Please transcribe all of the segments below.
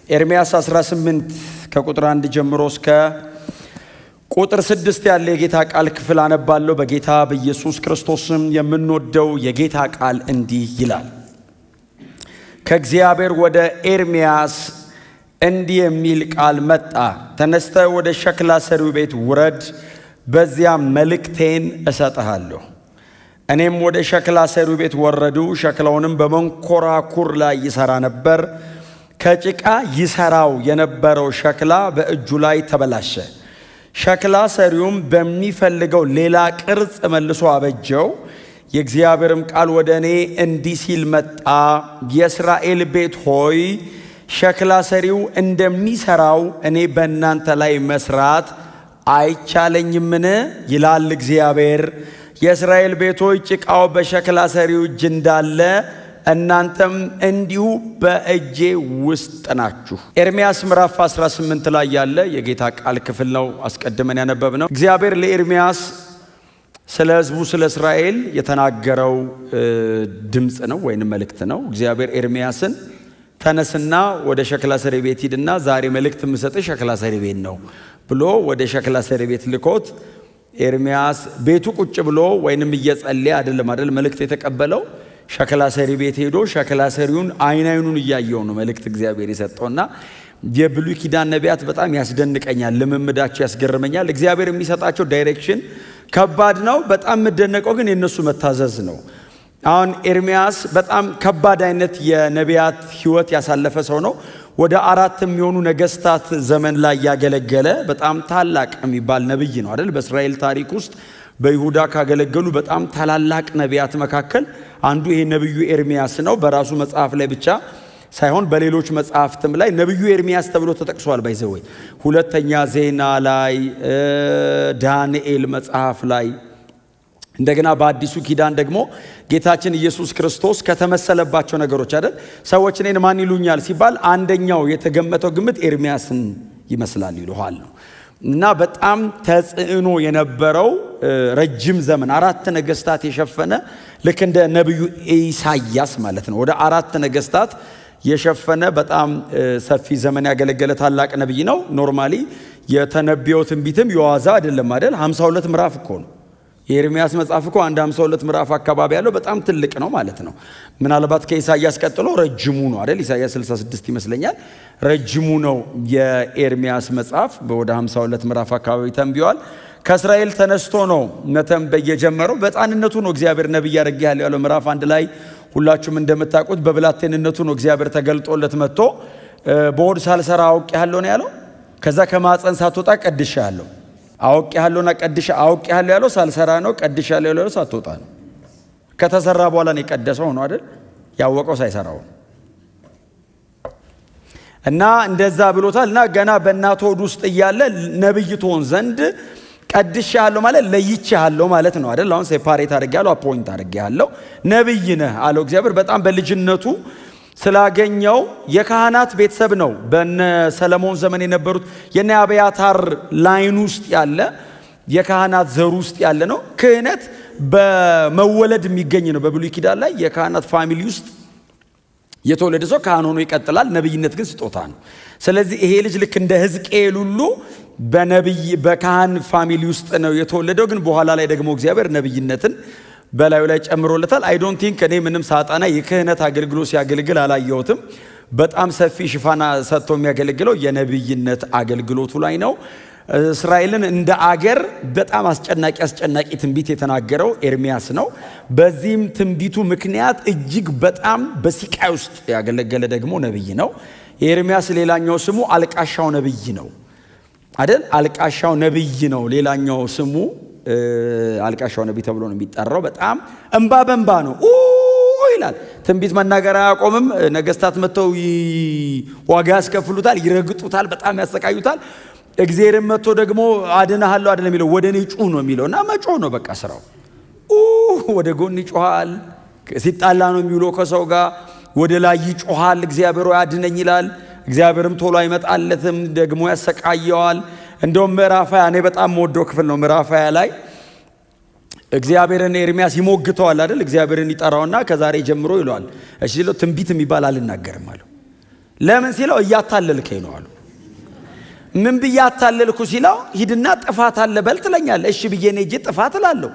ኤርምያስ 18 ከቁጥር 1 ጀምሮ እስከ ቁጥር 6 ያለ የጌታ ቃል ክፍል አነባለሁ። በጌታ በኢየሱስ ክርስቶስም የምንወደው የጌታ ቃል እንዲህ ይላል። ከእግዚአብሔር ወደ ኤርምያስ እንዲህ የሚል ቃል መጣ። ተነስተህ ወደ ሸክላ ሰሪው ቤት ውረድ፣ በዚያ መልእክቴን እሰጥሃለሁ። እኔም ወደ ሸክላ ሰሪው ቤት ወረዱ። ሸክላውንም በመንኮራኩር ላይ ይሠራ ነበር። ከጭቃ ይሠራው የነበረው ሸክላ በእጁ ላይ ተበላሸ። ሸክላ ሰሪውም በሚፈልገው ሌላ ቅርጽ መልሶ አበጀው። የእግዚአብሔርም ቃል ወደ እኔ እንዲህ ሲል መጣ። የእስራኤል ቤት ሆይ ሸክላ ሰሪው እንደሚሠራው እኔ በእናንተ ላይ መስራት አይቻለኝምን? ይላል እግዚአብሔር። የእስራኤል ቤቶች ጭቃው በሸክላ ሰሪው እጅ እንዳለ እናንተም እንዲሁ በእጄ ውስጥ ናችሁ። ኤርምያስ ምዕራፍ 18 ላይ ያለ የጌታ ቃል ክፍል ነው አስቀድመን ያነበብነው። እግዚአብሔር ለኤርምያስ ስለ ሕዝቡ ስለ እስራኤል የተናገረው ድምፅ ነው ወይም መልእክት ነው። እግዚአብሔር ኤርምያስን ተነስና ወደ ሸክላ ሰሪ ቤት ሂድና ዛሬ መልእክት የምሰጥህ ሸክላ ሰሪ ቤት ነው ብሎ ወደ ሸክላ ሰሪ ቤት ልኮት ኤርምያስ ቤቱ ቁጭ ብሎ ወይንም እየጸለየ አይደለም መልእክት የተቀበለው። ሸክላ ሰሪ ቤት ሄዶ ሸክላ ሰሪውን አይኑን እያየው ነው መልእክት እግዚአብሔር የሰጠውና የብሉይ ኪዳን ነቢያት በጣም ያስደንቀኛል፣ ልምምዳቸው ያስገርመኛል። እግዚአብሔር የሚሰጣቸው ዳይሬክሽን ከባድ ነው። በጣም የምደነቀው ግን የነሱ መታዘዝ ነው። አሁን ኤርምያስ በጣም ከባድ አይነት የነቢያት ሕይወት ያሳለፈ ሰው ነው። ወደ 4 የሚሆኑ ነገስታት ዘመን ላይ ያገለገለ በጣም ታላቅ የሚባል ነብይ ነው አይደል? በእስራኤል ታሪክ ውስጥ በይሁዳ ካገለገሉ በጣም ታላላቅ ነቢያት መካከል አንዱ ይሄ ነብዩ ኤርምያስ ነው። በራሱ መጽሐፍ ላይ ብቻ ሳይሆን በሌሎች መጽሐፍትም ላይ ነብዩ ኤርምያስ ተብሎ ተጠቅሷል። ባይዘወይ ሁለተኛ ዜና ላይ፣ ዳንኤል መጽሐፍ ላይ፣ እንደገና በአዲሱ ኪዳን ደግሞ ጌታችን ኢየሱስ ክርስቶስ ከተመሰለባቸው ነገሮች አይደል? ሰዎች እኔን ማን ይሉኛል ሲባል አንደኛው የተገመተው ግምት ኤርምያስን ይመስላል ይሉሃል ነው። እና በጣም ተጽዕኖ የነበረው ረጅም ዘመን 4 ነገስታት የሸፈነ ልክ እንደ ነብዩ ኢሳያስ ማለት ነው። ወደ 4 ነገስታት የሸፈነ በጣም ሰፊ ዘመን ያገለገለ ታላቅ ነብይ ነው። ኖርማሊ የተነበየው ትንቢትም የዋዛ አይደለም አይደል? 52 ምዕራፍ እኮ ነው። የኤርምያስ መጽሐፍ እኮ 52 ምዕራፍ አካባቢ ያለው በጣም ትልቅ ነው ማለት ነው። ምናልባት ከኢሳያስ ቀጥሎ ረጅሙ ነው አይደል? ኢሳያስ 66 ይመስለኛል። ረጅሙ ነው የኤርምያስ መጽሐፍ። ወደ 52 ምዕራፍ አካባቢ ተንብዮአል። ከእስራኤል ተነስቶ ነው መተንበይ የጀመረው። በሕፃንነቱ ነው እግዚአብሔር ነብይ ያደርግሃል ያለው። ምዕራፍ 1 ላይ ሁላችሁም እንደምታውቁት በብላቴንነቱ ነው እግዚአብሔር ተገልጦለት መጥቶ በሆድ ሳልሰራ አውቄሃለሁ ነው ያለው። ከዛ ከማፀን ሳትወጣ ቀድሼሃለሁ። አውቄሃለሁና ቀድሼ አውቄሃለሁ ያለው ሳልሰራ ነው። ቀድሼሃለሁ ያለው ሳትወጣ ነው። ከተሰራ በኋላ ነው የቀደሰው ነው አይደል? ያወቀው ሳይሰራው እና እንደዛ ብሎታል። እና ገና በእናቱ ሆድ ውስጥ እያለ ነብይ ትሆን ዘንድ ቀድሼሃለሁ ማለት ለይቼሃለሁ ማለት ነው አይደል? አሁን ሴፓሬት አድርጌሃለሁ፣ አፖይንት አድርጌሃለሁ፣ ነብይ ነህ አለው እግዚአብሔር። በጣም በልጅነቱ ስላገኘው የካህናት ቤተሰብ ነው። በነ ሰለሞን ዘመን የነበሩት የነ አብያታር ላይን ውስጥ ያለ የካህናት ዘር ውስጥ ያለ ነው። ክህነት በመወለድ የሚገኝ ነው። በብሉይ ኪዳን ላይ የካህናት ፋሚሊ ውስጥ የተወለደ ሰው ካህን ሆኖ ይቀጥላል። ነብይነት ግን ስጦታ ነው። ስለዚህ ይሄ ልጅ ልክ እንደ ሕዝቅኤል ሁሉ በካህን ፋሚሊ ውስጥ ነው የተወለደው። ግን በኋላ ላይ ደግሞ እግዚአብሔር ነብይነትን በላዩ ላይ ጨምሮለታል። አይ ዶንት ቲንክ እኔ ምንም ሳጣና የክህነት አገልግሎት ሲያገልግል አላየሁትም። በጣም ሰፊ ሽፋና ሰጥቶ የሚያገለግለው የነብይነት አገልግሎቱ ላይ ነው። እስራኤልን እንደ አገር በጣም አስጨናቂ ትንቢት የተናገረው ኤርምያስ ነው። በዚህም ትንቢቱ ምክንያት እጅግ በጣም በስቃይ ውስጥ ያገለገለ ደግሞ ነብይ ነው። የኤርምያስ ሌላኛው ስሙ አልቃሻው ነብይ ነው አይደል? አልቃሻው ነብይ ነው ሌላኛው ስሙ። አልቃሻው ነብይ ተብሎ ነው የሚጠራው። በጣም እንባ በእንባ ነው ይላል። ትንቢት መናገር አያቆምም። ነገስታት መጥተው ዋጋ ያስከፍሉታል፣ ይረግጡታል፣ በጣም ያሰቃዩታል። እግዚአብሔር መጥቶ ደግሞ አድነሃለሁ አይደለም የሚለው ወደ እኔ ጩህ ነው የሚለው። እና መጮህ ነው በቃ ስራው። ወደ ጎን ይጮሃል። ሲጣላ ነው የሚውለው ከሰው ጋር። ወደ ላይ ይጮሃል። እግዚአብሔር አድነኝ ይላል። እግዚአብሔርም ቶሎ አይመጣለትም፣ ደግሞ ያሰቃየዋል። እንደውም ምዕራፍ 20 እኔ በጣም የምወደው ክፍል ነው። ምዕራፍ 20 ላይ እግዚአብሔርን ኤርምያስ ይሞግተዋል አይደል? እግዚአብሔርን ይጠራውና ከዛሬ ጀምሮ ይለዋል፣ እሺ ትንቢት የሚባል አልናገርም አለው። ለምን ሲለው እያታለልከኝ ነው አሉ። ምን ብዬ አታለልኩ ሲለው ሂድና ጥፋት አለ በል ትለኛለህ። እሺ ብዬ እኔ ሂጄ ጥፋት እላለሁ።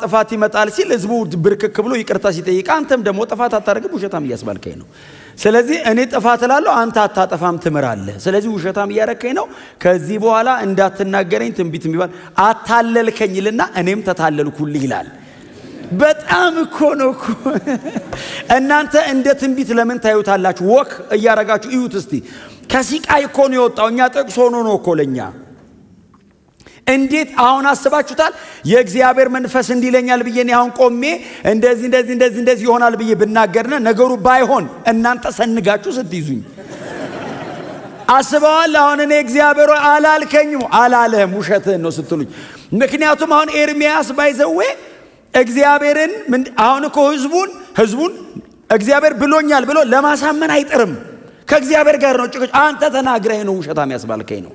ጥፋት ይመጣል ሲል ህዝቡ ብርክክ ብሎ ይቅርታ ሲጠይቅ አንተም ደግሞ ጥፋት አታደርግም ውሸታም እያስባልከኝ ነው። ስለዚህ እኔ ጥፋት እላለሁ አንተ አታጠፋም ትምራለህ። ስለዚህ ውሸታም እያረከኝ ነው። ከዚህ በኋላ እንዳትናገረኝ ትንቢት የሚባል አታለልከኝልና እኔም ተታለልኩልህ ይላል። በጣም እኮ ነው እኮ እናንተ እንደ ትንቢት ለምን ታዩታላችሁ? ወክ እያረጋችሁ እዩት እስቲ። ከሲቃይ እኮ ነው የወጣው። እኛ ጥቅስ ሆኖ ነው እኮ ለኛ። እንዴት አሁን አስባችሁታል? የእግዚአብሔር መንፈስ እንዲለኛል ብዬ እኔ አሁን ቆሜ እንደዚህ ይሆናል ብዬ ብናገርና ነገሩ ባይሆን እናንተ ሰንጋችሁ ስትይዙኝ አስበዋል? አሁን እኔ እግዚአብሔር አላልከኝም አላለህም ውሸትህን ነው ስትሉኝ። ምክንያቱም አሁን ኤርሚያስ ባይዘዌ እግዚአብሔርን አሁን እኮ ህዝቡን እግዚአብሔር ብሎኛል ብሎ ለማሳመን አይጥርም። ከእግዚአብሔር ጋር ነው ጭቅጭ። አንተ ተናግረህ ነው ውሸታም ያስባልከኝ ነው።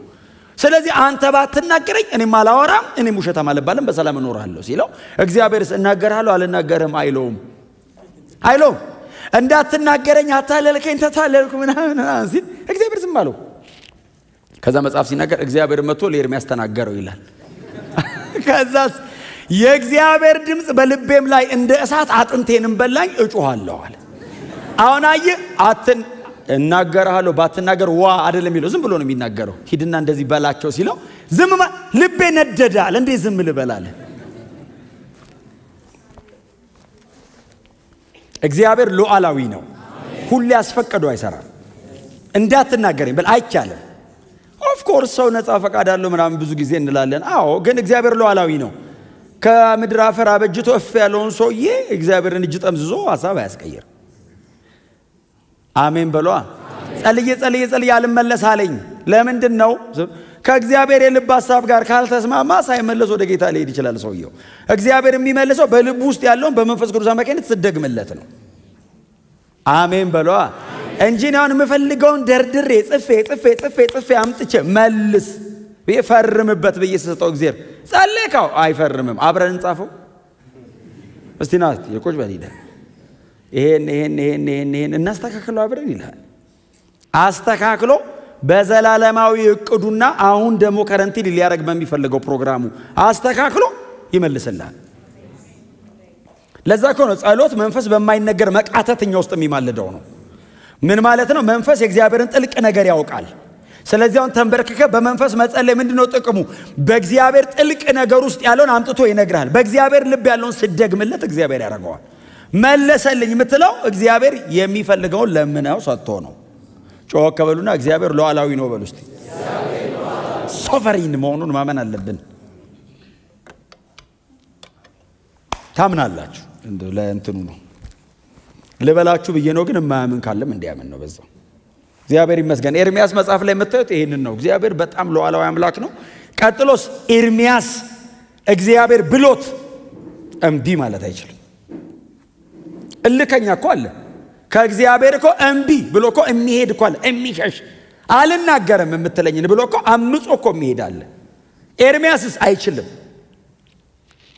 ስለዚህ አንተ ባትናገረኝ እኔም አላወራም፣ እኔም ውሸታም አልባልም፣ በሰላም እኖራለሁ ሲለው እግዚአብሔርስ እናገርሃለሁ አልናገርም አይለውም። እንዳትናገረኝ አታለልከኝ ተታለልኩ ምናምን ሲል እግዚአብሔር ዝም አለው። ከዛ መጽሐፍ ሲናገር እግዚአብሔር መጥቶ ለኤርሚያስ ተናገረው ይላል። ከዛስ የእግዚአብሔር ድምፅ በልቤም ላይ እንደ እሳት አጥንቴንም በላኝ እጮሃለሁ አለ። አሁን አየህ እናገርሃለሁ ባትናገር ዋ አይደለም የሚለው ዝም ብሎ ነው የሚናገረው። ሂድና እንደዚህ በላቸው ሲለው ዝም ልቤ ነደዳል። እንዴ ዝም ልበላለ? እግዚአብሔር ሉዓላዊ ነው። ሁሌ ያስፈቀዱ አይሰራም። እንዳትናገረኝ በል አይቻልም። ኦፍ ኮርስ ሰው ነፃ ፈቃድ አለው ምናምን ብዙ ጊዜ እንላለን። አዎ ግን እግዚአብሔር ሉዓላዊ ነው። ከምድር አፈር አበጅቶ እፍ ያለውን ሰውዬ እግዚአብሔርን እጅ ጠምዝዞ ሐሳብ አያስቀይር። አሜን በሏ። ጸልዬ አልመለስ አለኝ። ለምንድን ነው? ከእግዚአብሔር የልብ ሐሳብ ጋር ካልተስማማ ሳይመለስ ወደ ጌታ ሊሄድ ይችላል ሰውየው። እግዚአብሔር የሚመልሰው በልብ ውስጥ ያለውን በመንፈስ ቅዱስ አማካኝነት ስትደግምለት ነው። አሜን በሏ። እንጂ ነው የምፈልገውን ደርድሬ ጽፌ አምጥቼ መልስ ፈርምበት ብዬ ሰጠው። እግዚአብሔር ጸለይካው አይፈርምም። አብረን እንጻፈው እስቲ ናት የቆጭ በሊዳ ይሄን እናስተካክለው አብረን ይላል። አስተካክሎ በዘላለማዊ እቅዱና አሁን ደግሞ ከረንቲ ሊያረግ በሚፈልገው ፕሮግራሙ አስተካክሎ ይመልስልሃል። ለዛ እኮ ነው ጸሎት መንፈስ በማይነገር መቃተትኛ ውስጥ የሚማልደው ነው። ምን ማለት ነው? መንፈስ የእግዚአብሔርን ጥልቅ ነገር ያውቃል። ስለዚህ አሁን ተንበርክከ በመንፈስ መጸለይ ምንድነው ጥቅሙ? በእግዚአብሔር ጥልቅ ነገር ውስጥ ያለውን አምጥቶ ይነግራል። በእግዚአብሔር ልብ ያለውን ስደግምለት እግዚአብሔር ያደርገዋል። መለሰልኝ የምትለው እግዚአብሔር የሚፈልገውን ለምነው ሰጥቶ ነው። ጮክ በሉና እግዚአብሔር ሉዓላዊ ነው በሉ እስቲ። ሶቨሪን መሆኑን ማመን አለብን። ታምናላችሁ? ለእንትኑ ነው ልበላችሁ ብዬ ነው። ግን የማያምን ካለም እንዲያምን ነው በዛው። እግዚአብሔር ይመስገን። ኤርሚያስ መጽሐፍ ላይ የምታዩት ይሄንን ነው። እግዚአብሔር በጣም ሉዓላዊ አምላክ ነው። ቀጥሎስ ኤርሚያስ እግዚአብሔር ብሎት እምቢ ማለት አይችልም። እልከኛ እኮ አለ። ከእግዚአብሔር እኮ እምቢ ብሎ እኮ የሚሄድ እኮ አለ። የሚሸሽ አልናገርም የምትለኝን ብሎ እኮ አምጾ እኮ የሚሄድ አለ። ኤርሚያስስ አይችልም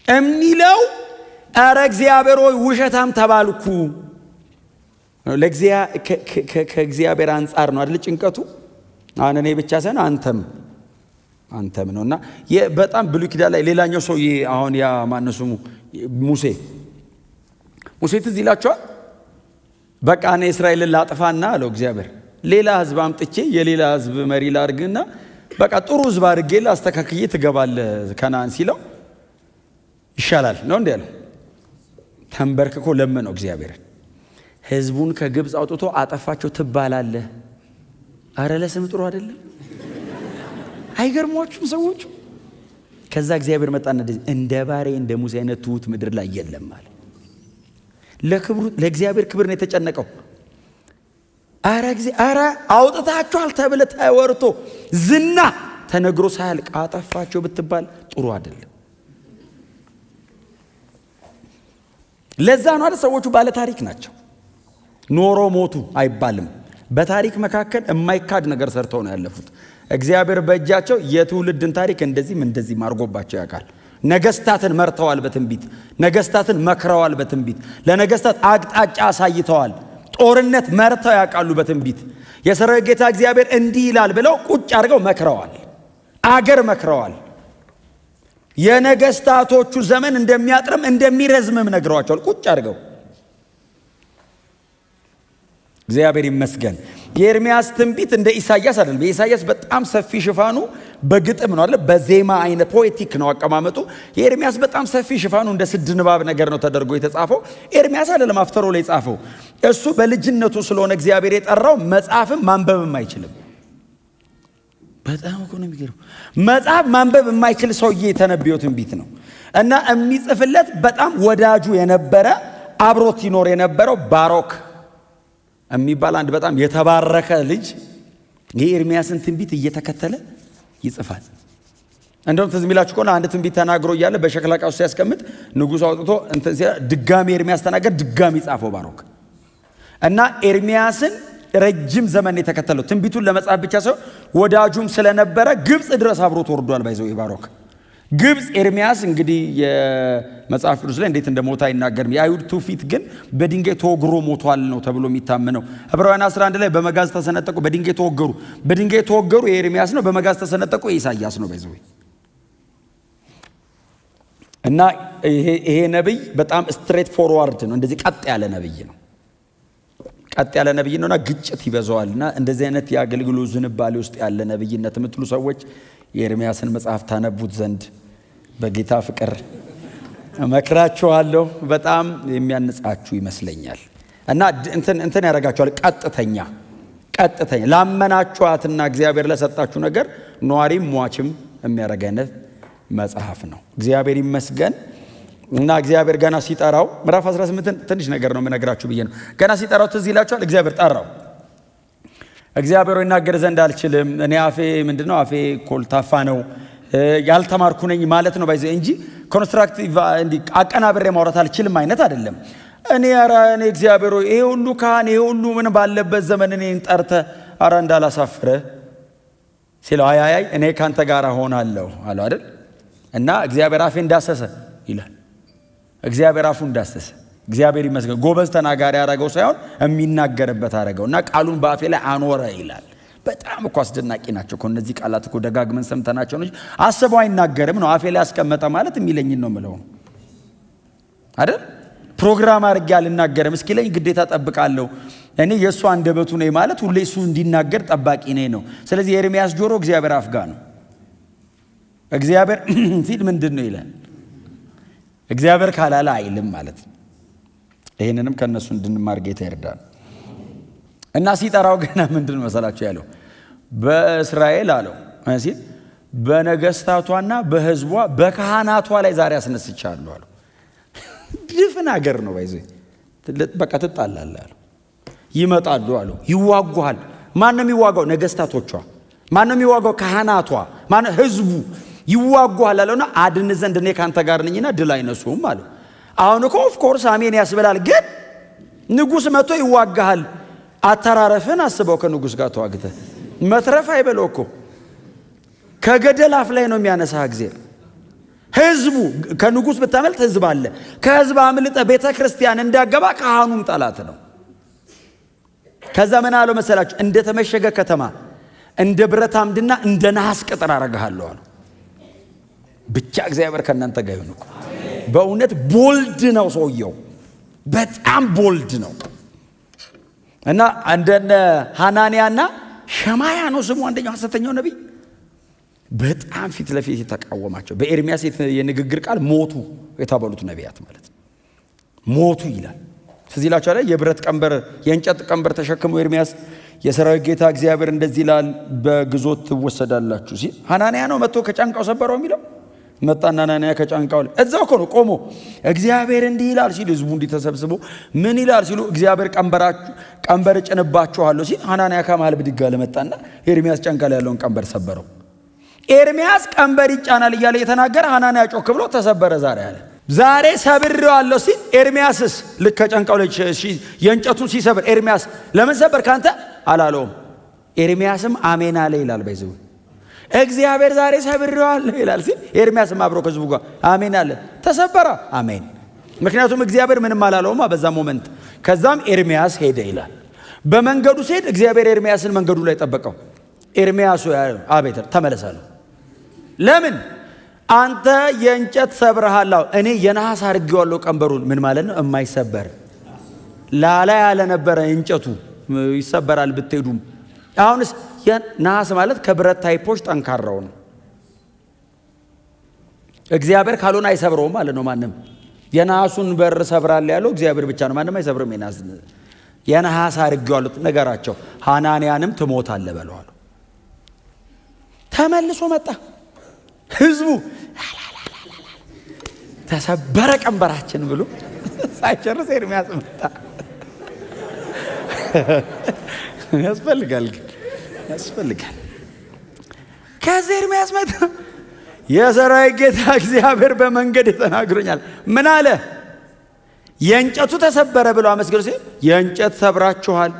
የሚለው ኧረ እግዚአብሔር ሆይ ውሸታም ተባልኩ። ከእግዚአብሔር አንጻር ነው አይደል ጭንቀቱ። አሁን እኔ ብቻ ሳይሆን አንተም ነውና በጣም ብሉይ ኪዳን ላይ ሌላኛው ሰው አሁን ያ ማነው ስሙ ሙሴ ትዝ ይላችኋል። በቃ እኔ እስራኤልን ላጥፋና አለው እግዚአብሔር። ሌላ ህዝብ አምጥቼ የሌላ ህዝብ መሪ ላድርግና በቃ ጥሩ ህዝብ አድርጌ ላስተካክዬ ትገባለህ ከነዓን ሲለው ይሻላል ነው እንዴ ያለው። ተንበርክኮ ለመነው እግዚአብሔርን። ህዝቡን ከግብፅ አውጥቶ አጠፋቸው ትባላለህ። አረ ለስም ጥሩ አይደለም? አይገርሟችሁም ሰዎቹ? ከዛ እግዚአብሔር መጣና እንደ ባሬ እንደ ሙሴ አይነት ትሁት ምድር ላይ የለም አለ። ለእግዚአብሔር ክብር ነው የተጨነቀው። አረ አውጥታችኋል ተብለ ተወርቶ ዝና ተነግሮ ሳያልቅ አጠፋቸው ብትባል ጥሩ አይደለም። ለዛ ነው አይደል ሰዎቹ ባለ ታሪክ ናቸው። ኖሮ ሞቱ አይባልም። በታሪክ መካከል የማይካድ ነገር ሰርተው ነው ያለፉት። እግዚአብሔር በእጃቸው የትውልድን ታሪክ እንደዚህ ማርጎባቸው ያውቃል። ነገስታትን መርተዋል በትንቢት፣ ነገስታትን መክረዋል በትንቢት፣ ለነገስታት አቅጣጫ አሳይተዋል። ጦርነት መርተው ያውቃሉ። በትንቢት የሰራዊት ጌታ እግዚአብሔር እንዲህ ይላል ብለው ቁጭ አድርገው መክረዋል። አገር መክረዋል። የነገስታቶቹ ዘመን እንደሚያጥርም እንደሚረዝምም ነግረዋቸዋል ቁጭ አድርገው። እግዚአብሔር ይመስገን። የኤርምያስ ትንቢት እንደ ኢሳይያስ አይደለም። የኢሳይያስ በጣም ሰፊ ሽፋኑ በግጥም ነው አይደል? በዜማ አይነት ፖኤቲክ ነው አቀማመጡ። የኤርምያስ በጣም ሰፊ ሽፋኑ እንደ ስድ ንባብ ነገር ነው ተደርጎ የተጻፈው። ኤርምያስ አይደለም አፍተሮ ላይ ጻፈው። እሱ በልጅነቱ ስለሆነ እግዚአብሔር የጠራው መጽሐፍም ማንበብም አይችልም። በጣም እኮ ነው የሚገርም። መጽሐፍ ማንበብ የማይችል ሰውዬ የተነበየው ትንቢት ነው እና የሚጽፍለት በጣም ወዳጁ የነበረ አብሮት ይኖር የነበረው ባሮክ የሚባል አንድ በጣም የተባረከ ልጅ የኤርምያስን ትንቢት እየተከተለ ይጽፋል። እንደውም ትዝ የሚላችሁ ከሆነ አንድ ትንቢት ተናግሮ እያለ በሸክላ ዕቃ ውስጥ ሲያስቀምጥ ንጉሡ አውጥቶ ድጋሚ ኤርምያስ ተናገር፣ ድጋሚ ጻፈው ባሮክ እና ኤርምያስን ረጅም ዘመን የተከተለው ትንቢቱን ለመጻፍ ብቻ ሳይሆን ወዳጁም ስለነበረ ግብፅ ድረስ አብሮት ወርዷል። ባይዘው ባሮክ ግብፅ ኤርምያስ እንግዲህ የመጽሐፍ ቅዱስ ላይ እንዴት እንደሞተ አይናገርም። የአይሁድ ትውፊት ግን በድንጋይ ተወግሮ ሞቷል ነው ተብሎ የሚታመነው። ዕብራውያን 11 ላይ በመጋዝ ተሰነጠቁ፣ በድንጋይ ተወገሩ። በድንጋይ ተወገሩ የኤርምያስ ነው፣ በመጋዝ ተሰነጠቁ የኢሳይያስ ነው። ባይዘው እና ይሄ ነብይ በጣም ስትሬት ፎርዋርድ ነው። እንደዚህ ቀጥ ያለ ነብይ ነው። ቀጥ ያለ ነብይ ነውና ግጭት ይበዛዋልና እንደዚህ አይነት የአገልግሎት ዝንባሌ ውስጥ ያለ ነብይነት የምትሉ ሰዎች የኤርምያስን መጽሐፍ ታነቡት ዘንድ በጌታ ፍቅር እመክራችኋለሁ። በጣም የሚያነጻችሁ ይመስለኛል እና እንትን ያደርጋችኋል። ቀጥተኛ ላመናችኋትና እግዚአብሔር ለሰጣችሁ ነገር ኗሪም ሟችም የሚያደርግ አይነት መጽሐፍ ነው። እግዚአብሔር ይመስገን። እና እግዚአብሔር ገና ሲጠራው ምዕራፍ 18 ትንሽ ነገር ነው የምነግራችሁ ብዬ ነው። ገና ሲጠራው ትዝ ይላችኋል። እግዚአብሔር ጠራው። እግዚአብሔር ይናገር ዘንድ አልችልም፣ እኔ አፌ ምንድነው? አፌ ኮልታፋ ነው፣ ያልተማርኩ ነኝ ማለት ነው ባይዘ እንጂ ኮንስትራክቲቭ እንዲ አቀናብሬ ማውራት አልችልም አይነት አይደለም። እኔ እግዚአብሔር ይሄ ሁሉ ካህን ይሄ ሁሉ ምን ባለበት ዘመን እኔን ጠርተ አራ እንዳላሳፍረ ሲለው አይ እኔ ካንተ ጋር ሆናለሁ አለው አይደል? እና እግዚአብሔር አፌ እንዳሰሰ ይላል። እግዚአብሔር አፉ እንዳሰሰ እግዚአብሔር ይመስገን። ጎበዝ ተናጋሪ ያደረገው ሳይሆን የሚናገርበት አደረገው እና ቃሉን በአፌ ላይ አኖረ ይላል። በጣም እኮ አስደናቂ ናቸው እኮ እነዚህ ቃላት እኮ ደጋግመን ሰምተናቸው ነው። አስበው አይናገርም ነው አፌ ላይ ያስቀመጠ ማለት የሚለኝን ነው የምለው አይደል? ፕሮግራም አድርጌ አልናገርም እስኪለኝ ግዴታ ጠብቃለሁ። እኔ የእሱ አንደበቱ ነኝ ማለት ሁሌ እሱ እንዲናገር ጠባቂ ነኝ ነው። ስለዚህ የኤርምያስ ጆሮ እግዚአብሔር አፍ ጋር ነው። እግዚአብሔር ሲል ምንድን ነው ይላል? እግዚአብሔር ካላለ አይልም ማለት ነው። ይህንንም ከነሱ እንድንማር ጌታ ይርዳል። እና ሲጠራው ገና ምንድን መሰላችሁ ያለው? በእስራኤል አለው ሲል በነገስታቷና በህዝቧ በካህናቷ ላይ ዛሬ አስነስቻለሁ አለው። ድፍን ሀገር ነው ባይዘ በቃ ትጣላለህ አለው። ይመጣሉ አለው፣ ይዋጓል። ማን ነው የሚዋጋው? ነገስታቶቿ። ማን ነው የሚዋጋው? ካህናቷ። ማን? ህዝቡ ይዋጓል አለውና አድን ዘንድ እኔ ካንተ ጋር ነኝና ድል አይነሱም አለው። አሁን እኮ ኦፍ ኮርስ አሜን ያስብላል። ግን ንጉስ መጥቶ ይዋጋሃል። አተራረፍን አስበው። ከንጉስ ጋር ተዋግተህ መትረፍ አይበለው እኮ ከገደል አፍ ላይ ነው የሚያነሳ እግዚአብሔር። ህዝቡ ከንጉስ ብታመልጥ ህዝብ አለ። ከህዝብ አምልጠ ቤተ ክርስቲያን እንዳገባ ካህኑም ጠላት ነው። ከዛ ምን አለው መሰላችሁ? እንደ ተመሸገ ከተማ እንደ ብረት አምድና እንደ ነሐስ ቅጥር አረጋለሁ አለው። ብቻ እግዚአብሔር ከእናንተ ጋር ይሁን እኮ። በእውነት ቦልድ ነው ሰውየው፣ በጣም ቦልድ ነው። እና እንደነ ሐናንያና ሸማያ ነው ስሙ አንደኛው ሐሰተኛው ነቢይ፣ በጣም ፊት ለፊት የተቃወማቸው በኤርምያስ የንግግር ቃል ሞቱ የተባሉት ነቢያት ማለት ነው። ሞቱ ይላል። ስለዚህ ይላችሁ አለ የብረት ቀንበር የእንጨት ቀንበር ተሸክሞ ኤርምያስ የሰራዊት ጌታ እግዚአብሔር እንደዚህ ይላል በግዞት ትወሰዳላችሁ ሲል ሐናንያ ነው መጥቶ ከጫንቃው ሰበረው የሚለው። መጣና ሐናንያ ከጫንቃው እዛው እኮ ነው ቆሞ እግዚአብሔር እንዲህ ይላል ሲል ህዝቡ እንዲህ ተሰብስቦ ምን ይላል ሲሉ እግዚአብሔር ቀንበር ጭንባችኋለሁ ሲል ሐናንያ ከመሃል ብድግ አለ መጣና ኤርምያስ ጫንቃ ላይ ያለውን ቀንበር ሰበረው። ኤርምያስ ቀንበር ይጫናል እያለ የተናገረ ሐናንያ ጮክ ብሎ ተሰበረ ዛሬ አለ። ዛሬ ሰብሬዋለሁ ሲል ኤርምያስስ ልክ ከጫንቃው ላይ የእንጨቱን ሲሰብር ኤርምያስ ለምን ሰበር ካንተ አላለውም። ኤርምያስም አሜን አለ ይላል። ባይዘው እግዚአብሔር ዛሬ ሰብሬዋለሁ ይላል ሲል ኤርምያስም አብሮ ከህዝቡ ጋር አሜን አለ። ተሰበረ። አሜን። ምክንያቱም እግዚአብሔር ምንም አላለውማ በዛ ሞመንት። ከዛም ኤርምያስ ሄደ ይላል። በመንገዱ ሲሄድ እግዚአብሔር ኤርምያስን መንገዱ ላይ ጠበቀው። ኤርምያስ አቤት ተመለሳለሁ። ለምን? አንተ የእንጨት ሰብረሃል፣ እኔ የነሐስ አድርጌዋለሁ ቀንበሩን። ምን ማለት ነው? የማይሰበር ላላ ያለ ነበረ እንጨቱ፣ ይሰበራል ብትሄዱም። አሁንስ ነሐስ ማለት ከብረት ታይፖች ጠንካራው ነው። እግዚአብሔር ካልሆነ አይሰብረውም ማለት ነው። ማንም የነሐሱን በር ሰብራለሁ ያለው እግዚአብሔር ብቻ ነው። ማንም አይሰብርም። የነሐስ አድርጌዋለሁ ነገራቸው። ሐናንያንም ትሞታለህ በለዋለሁ። ተመልሶ መጣ። ህዝቡ ተሰበረ ቀንበራችን ብሎ ሳይጨርስ ኤርምያስ መጣ። ያስፈልጋል። ከዚህ ኤርምያስ መጣ። የሰራዊት ጌታ እግዚአብሔር በመንገድ ተናግሮኛል። ምን አለ? የእንጨቱ ተሰበረ ብሎ አመስግኖ ሲል የእንጨት ሰብራችኋል፣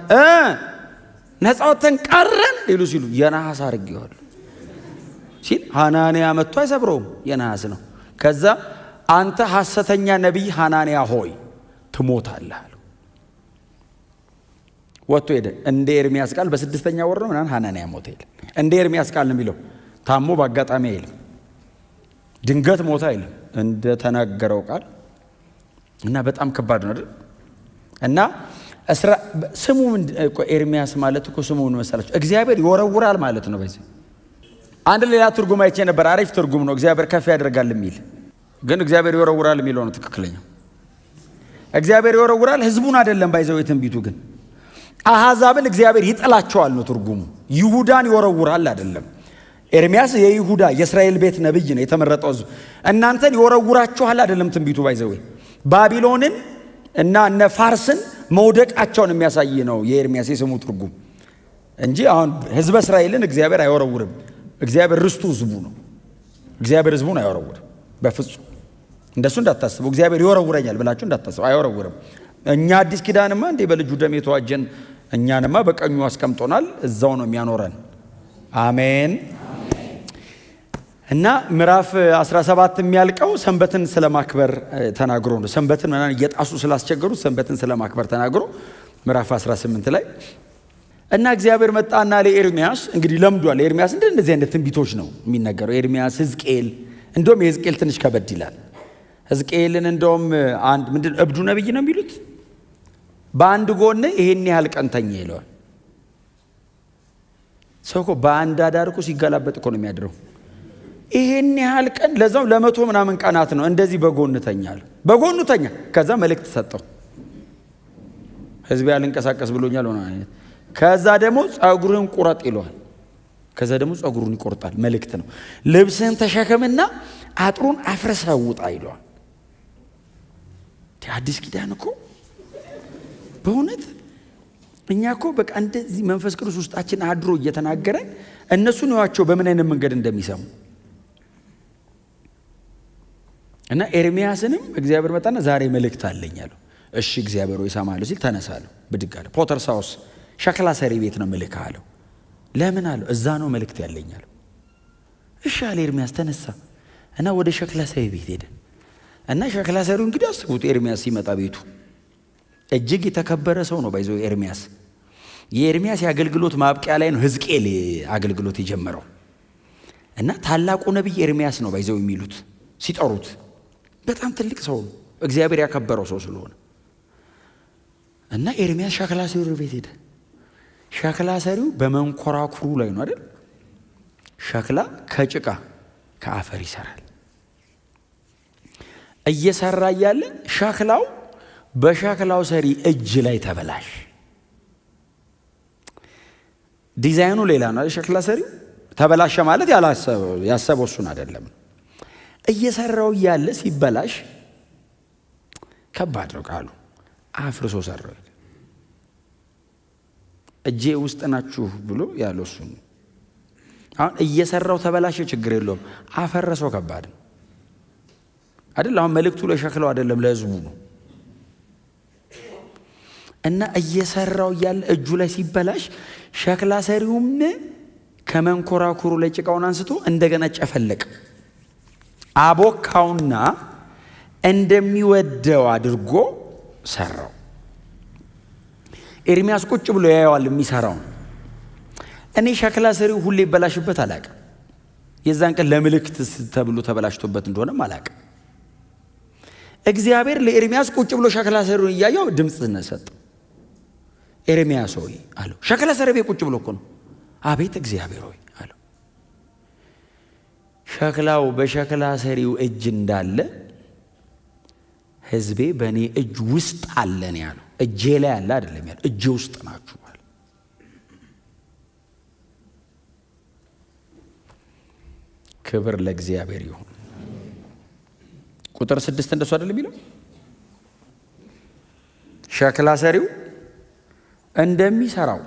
ነፃ ወጥተን ቀረን ሊሉ ሲሉ የነሐስ አድርጌዋለሁ ሲል ሐናንያ መጥቶ አይሰብረውም፣ የነሐስ ነው። ከዛ አንተ ሐሰተኛ ነቢይ ሐናንያ ሆይ ትሞታለህ አለው። ወጥቶ ሄደ። እንደ ኤርምያስ ቃል በስድስተኛ ወር ነው ምናምን ሐናንያ ሞተ ይላል። እንደ ኤርምያስ ቃል ነው የሚለው። ታሞ በአጋጣሚ አይልም፣ ድንገት ሞታ አይልም፣ እንደ ተናገረው ቃል እና በጣም ከባድ ነው አይደል? እና ስሙ ኤርምያስ ማለት እኮ ስሙ ምን መሰላችሁ? እግዚአብሔር ይወረውራል ማለት ነው። በዚህ አንድ ሌላ ትርጉም አይቼ ነበር። አሪፍ ትርጉም ነው። እግዚአብሔር ከፍ ያደርጋል የሚል ግን እግዚአብሔር ይወረውራል የሚለው ነው ትክክለኛው። እግዚአብሔር ይወረውራል ህዝቡን አይደለም። ባይዘው የትንቢቱ ግን አሕዛብን እግዚአብሔር ይጥላቸዋል ነው ትርጉሙ። ይሁዳን ይወረውራል አይደለም። ኤርምያስ የይሁዳ የእስራኤል ቤት ነብይ ነው፣ የተመረጠው ህዝብ። እናንተን ይወረውራችኋል አይደለም ትንቢቱ። ባይዘው ባቢሎንን እና እነ ፋርስን መውደቃቸውን የሚያሳይ ነው የኤርምያስ የስሙ ትርጉም እንጂ አሁን ህዝበ እስራኤልን እግዚአብሔር አይወረውርም። እግዚአብሔር ርስቱ ህዝቡ ነው። እግዚአብሔር ህዝቡን አይወረውርም በፍጹም። እንደሱ እንዳታስቡ። እግዚአብሔር ይወረውረኛል ብላችሁ እንዳታስቡ። አይወረውርም። እኛ አዲስ ኪዳንማ እንዴ በልጁ ደም የተዋጀን እኛንማ በቀኙ አስቀምጦናል። እዛው ነው የሚያኖረን። አሜን። እና ምዕራፍ 17 የሚያልቀው ሰንበትን ስለማክበር ተናግሮ ነው። ሰንበትን ምናምን እየጣሱ ስላስቸገሩት ሰንበትን ስለማክበር ተናግሮ ምዕራፍ 18 ላይ እና እግዚአብሔር መጣና ለኤርምያስ እንግዲህ ለምዷል። ኤርምያስ እንደዚህ አይነት ትንቢቶች ነው የሚነገረው። ኤርምያስ፣ ሕዝቅኤል እንደውም የሕዝቅኤል ትንሽ ከበድ ይላል። ሕዝቅኤልን እንደውም አንድ ምንድን እብዱ ነብይ ነው የሚሉት። በአንድ ጎን ይሄን ያህል ቀን ተኛ ይለዋል። ሰው እኮ በአንድ አዳር እኮ ሲገላበጥ እኮ ነው የሚያድረው። ይሄን ያህል ቀን ለዛው ለመቶ ምናምን ቀናት ነው እንደዚህ በጎን ተኛል። በጎኑ ተኛ። ከዛ መልእክት ሰጠው። ህዝብ ያልንቀሳቀስ ብሎኛል ሆነ። ከዛ ደግሞ ጸጉርህን ቁረጥ ይለዋል። ከዛ ደግሞ ጸጉሩን ይቆርጣል። መልእክት ነው። ልብስህን ተሸከምና አጥሩን አፍርሰህ ውጣ ይለዋል። አዲስ ኪዳን እኮ በእውነት እኛ እኮ በቃ እንደዚህ መንፈስ ቅዱስ ውስጣችን አድሮ እየተናገረን እነሱን ያዋቸው በምን አይነት መንገድ እንደሚሰሙ እና ኤርምያስንም እግዚአብሔር መጣና ዛሬ መልእክት አለኝ አለው። እሺ እግዚአብሔር ሆይ እሰማለሁ ሲል ተነሳለሁ። ብድግ አለ። ፖተር ሳውስ ሸክላ ሰሪ ቤት ነው መልእክት አለው። ለምን አለው? እዛ ነው መልእክት ያለኝ አለው። እሺ አለ ኤርምያስ ተነሳ እና ወደ ሸክላ ሰሪ ቤት ሄደ። እና ሸክላ ሰሪው እንግዲህ አስቡት፣ ኤርምያስ ሲመጣ ቤቱ እጅግ የተከበረ ሰው ነው። ባይዘው ኤርምያስ የኤርምያስ የአገልግሎት ማብቂያ ላይ ነው ሕዝቅኤል አገልግሎት የጀመረው። እና ታላቁ ነቢይ ኤርምያስ ነው ባይዘው የሚሉት ሲጠሩት። በጣም ትልቅ ሰው ነው፣ እግዚአብሔር ያከበረው ሰው ስለሆነ። እና ኤርምያስ ሸክላ ሰሪው ቤት ሄደ። ሸክላ ሰሪው በመንኮራኩሩ ላይ ነው አይደል? ሸክላ ከጭቃ ከአፈር ይሰራል። እየሰራ እያለ ሸክላው በሸክላው ሰሪ እጅ ላይ ተበላሽ። ዲዛይኑ ሌላ ነው። ሸክላ ሰሪው ተበላሸ ማለት ያሰበው እሱን አይደለም። እየሰራው እያለ ሲበላሽ ከባድ ነው ቃሉ። አፍርሶ ሰራው። እጄ ውስጥ ናችሁ ብሎ ያለው እሱ ነው። አሁን እየሰራው ተበላሸ፣ ችግር የለውም። አፈረሰው፣ ከባድ ነው አይደል? አሁን መልእክቱ ለሸክላው አይደለም ለህዝቡ ነው። እና እየሰራው እያለ እጁ ላይ ሲበላሽ ሸክላ ሰሪውም ከመንኮራኩሩ ላይ ጭቃውን አንስቶ እንደገና ጨፈለቅ አቦካውና እንደሚወደው አድርጎ ሰራው። ኤርሚያስ ቁጭ ብሎ ያየዋል የሚሰራው። እኔ ሸክላ ሰሪው ሁሌ ይበላሽበት አላቅም። የዛን ቀን ለምልክት ተብሎ ተበላሽቶበት እንደሆነም አላቅም። እግዚአብሔር ለኤርሚያስ ቁጭ ብሎ ሸክላ ሰሪውን እያየው ድምፅ ሰጠ። ኤርሚያስ ሆይ አለው። ሸክላ ሰሪ ቤት ቁጭ ብሎ እኮ ነው። አቤት እግዚአብሔር ሆይ አለው። ሸክላው በሸክላ ሰሪው እጅ እንዳለ ሕዝቤ በእኔ እጅ ውስጥ አለ ነው ያለው። እጄ ላይ አለ አይደለም ያለው፣ እጄ ውስጥ ናችሁ አለ። ክብር ለእግዚአብሔር ይሁን። ቁጥር 6 እንደሱ አይደለም የሚለው? ሸክላ ሰሪው እንደሚሰራው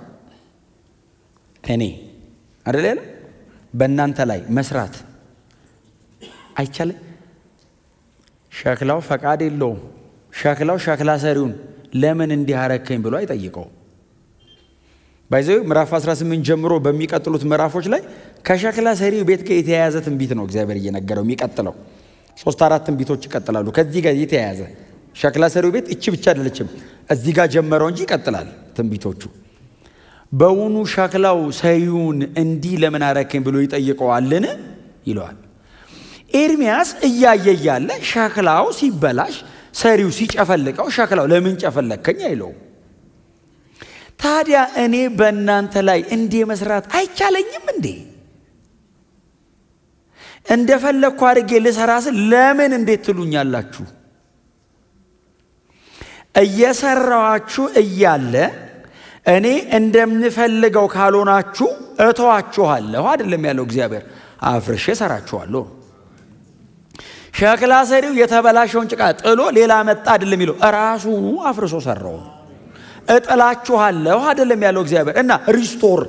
እኔ አይደል ያለው በእናንተ ላይ መስራት አይቻልም። ሸክላው ፈቃድ የለውም። ሸክላው ሸክላ ሰሪውን ለምን እንዲህ አረከኝ ብሎ አይጠይቀው። ባይዘው ምዕራፍ 18 ጀምሮ በሚቀጥሉት ምዕራፎች ላይ ከሸክላ ሰሪው ቤት ጋር የተያያዘ ትንቢት ነው እግዚአብሔር እየነገረው የሚቀጥለው። 3-4 ትንቢቶች ይቀጥላሉ ከዚህ ጋር የተያያዘ። ሸክላ ሰሪው ቤት እቺ ብቻ አይደለችም፣ እዚህ ጋር ጀመረው እንጂ ይቀጥላል ትንቢቶቹ። በውኑ ሸክላው ሰሪውን እንዲህ ለምን አረከኝ ብሎ ይጠይቀዋልን ይለዋል። ኤርሚያስ እያየ ያለ ሸክላው ሲበላሽ ሰሪው ሲጨፈልቀው ሸክላው ለምን ጨፈለከኝ አይለው። ታዲያ እኔ በእናንተ ላይ እንዲህ መስራት አይቻለኝም እንዴ? እንደፈለኩ አድርጌ ልሰራስ ለምን እንዴት ትሉኛላችሁ? እየሰራዋችሁ እያለ እኔ እንደምፈልገው ካልሆናችሁ እተዋችኋለሁ አይደለም ያለው እግዚአብሔር። አፍርሼ ሰራችኋለሁ። ሸክላ ሰሪው የተበላሸውን ጭቃ ጥሎ ሌላ መጣ አይደለም የሚለው፣ ራሱኑ አፍርሶ ሰራው። እጥላችኋለሁ አይደለም ያለው እግዚአብሔር። እና ሪስቶር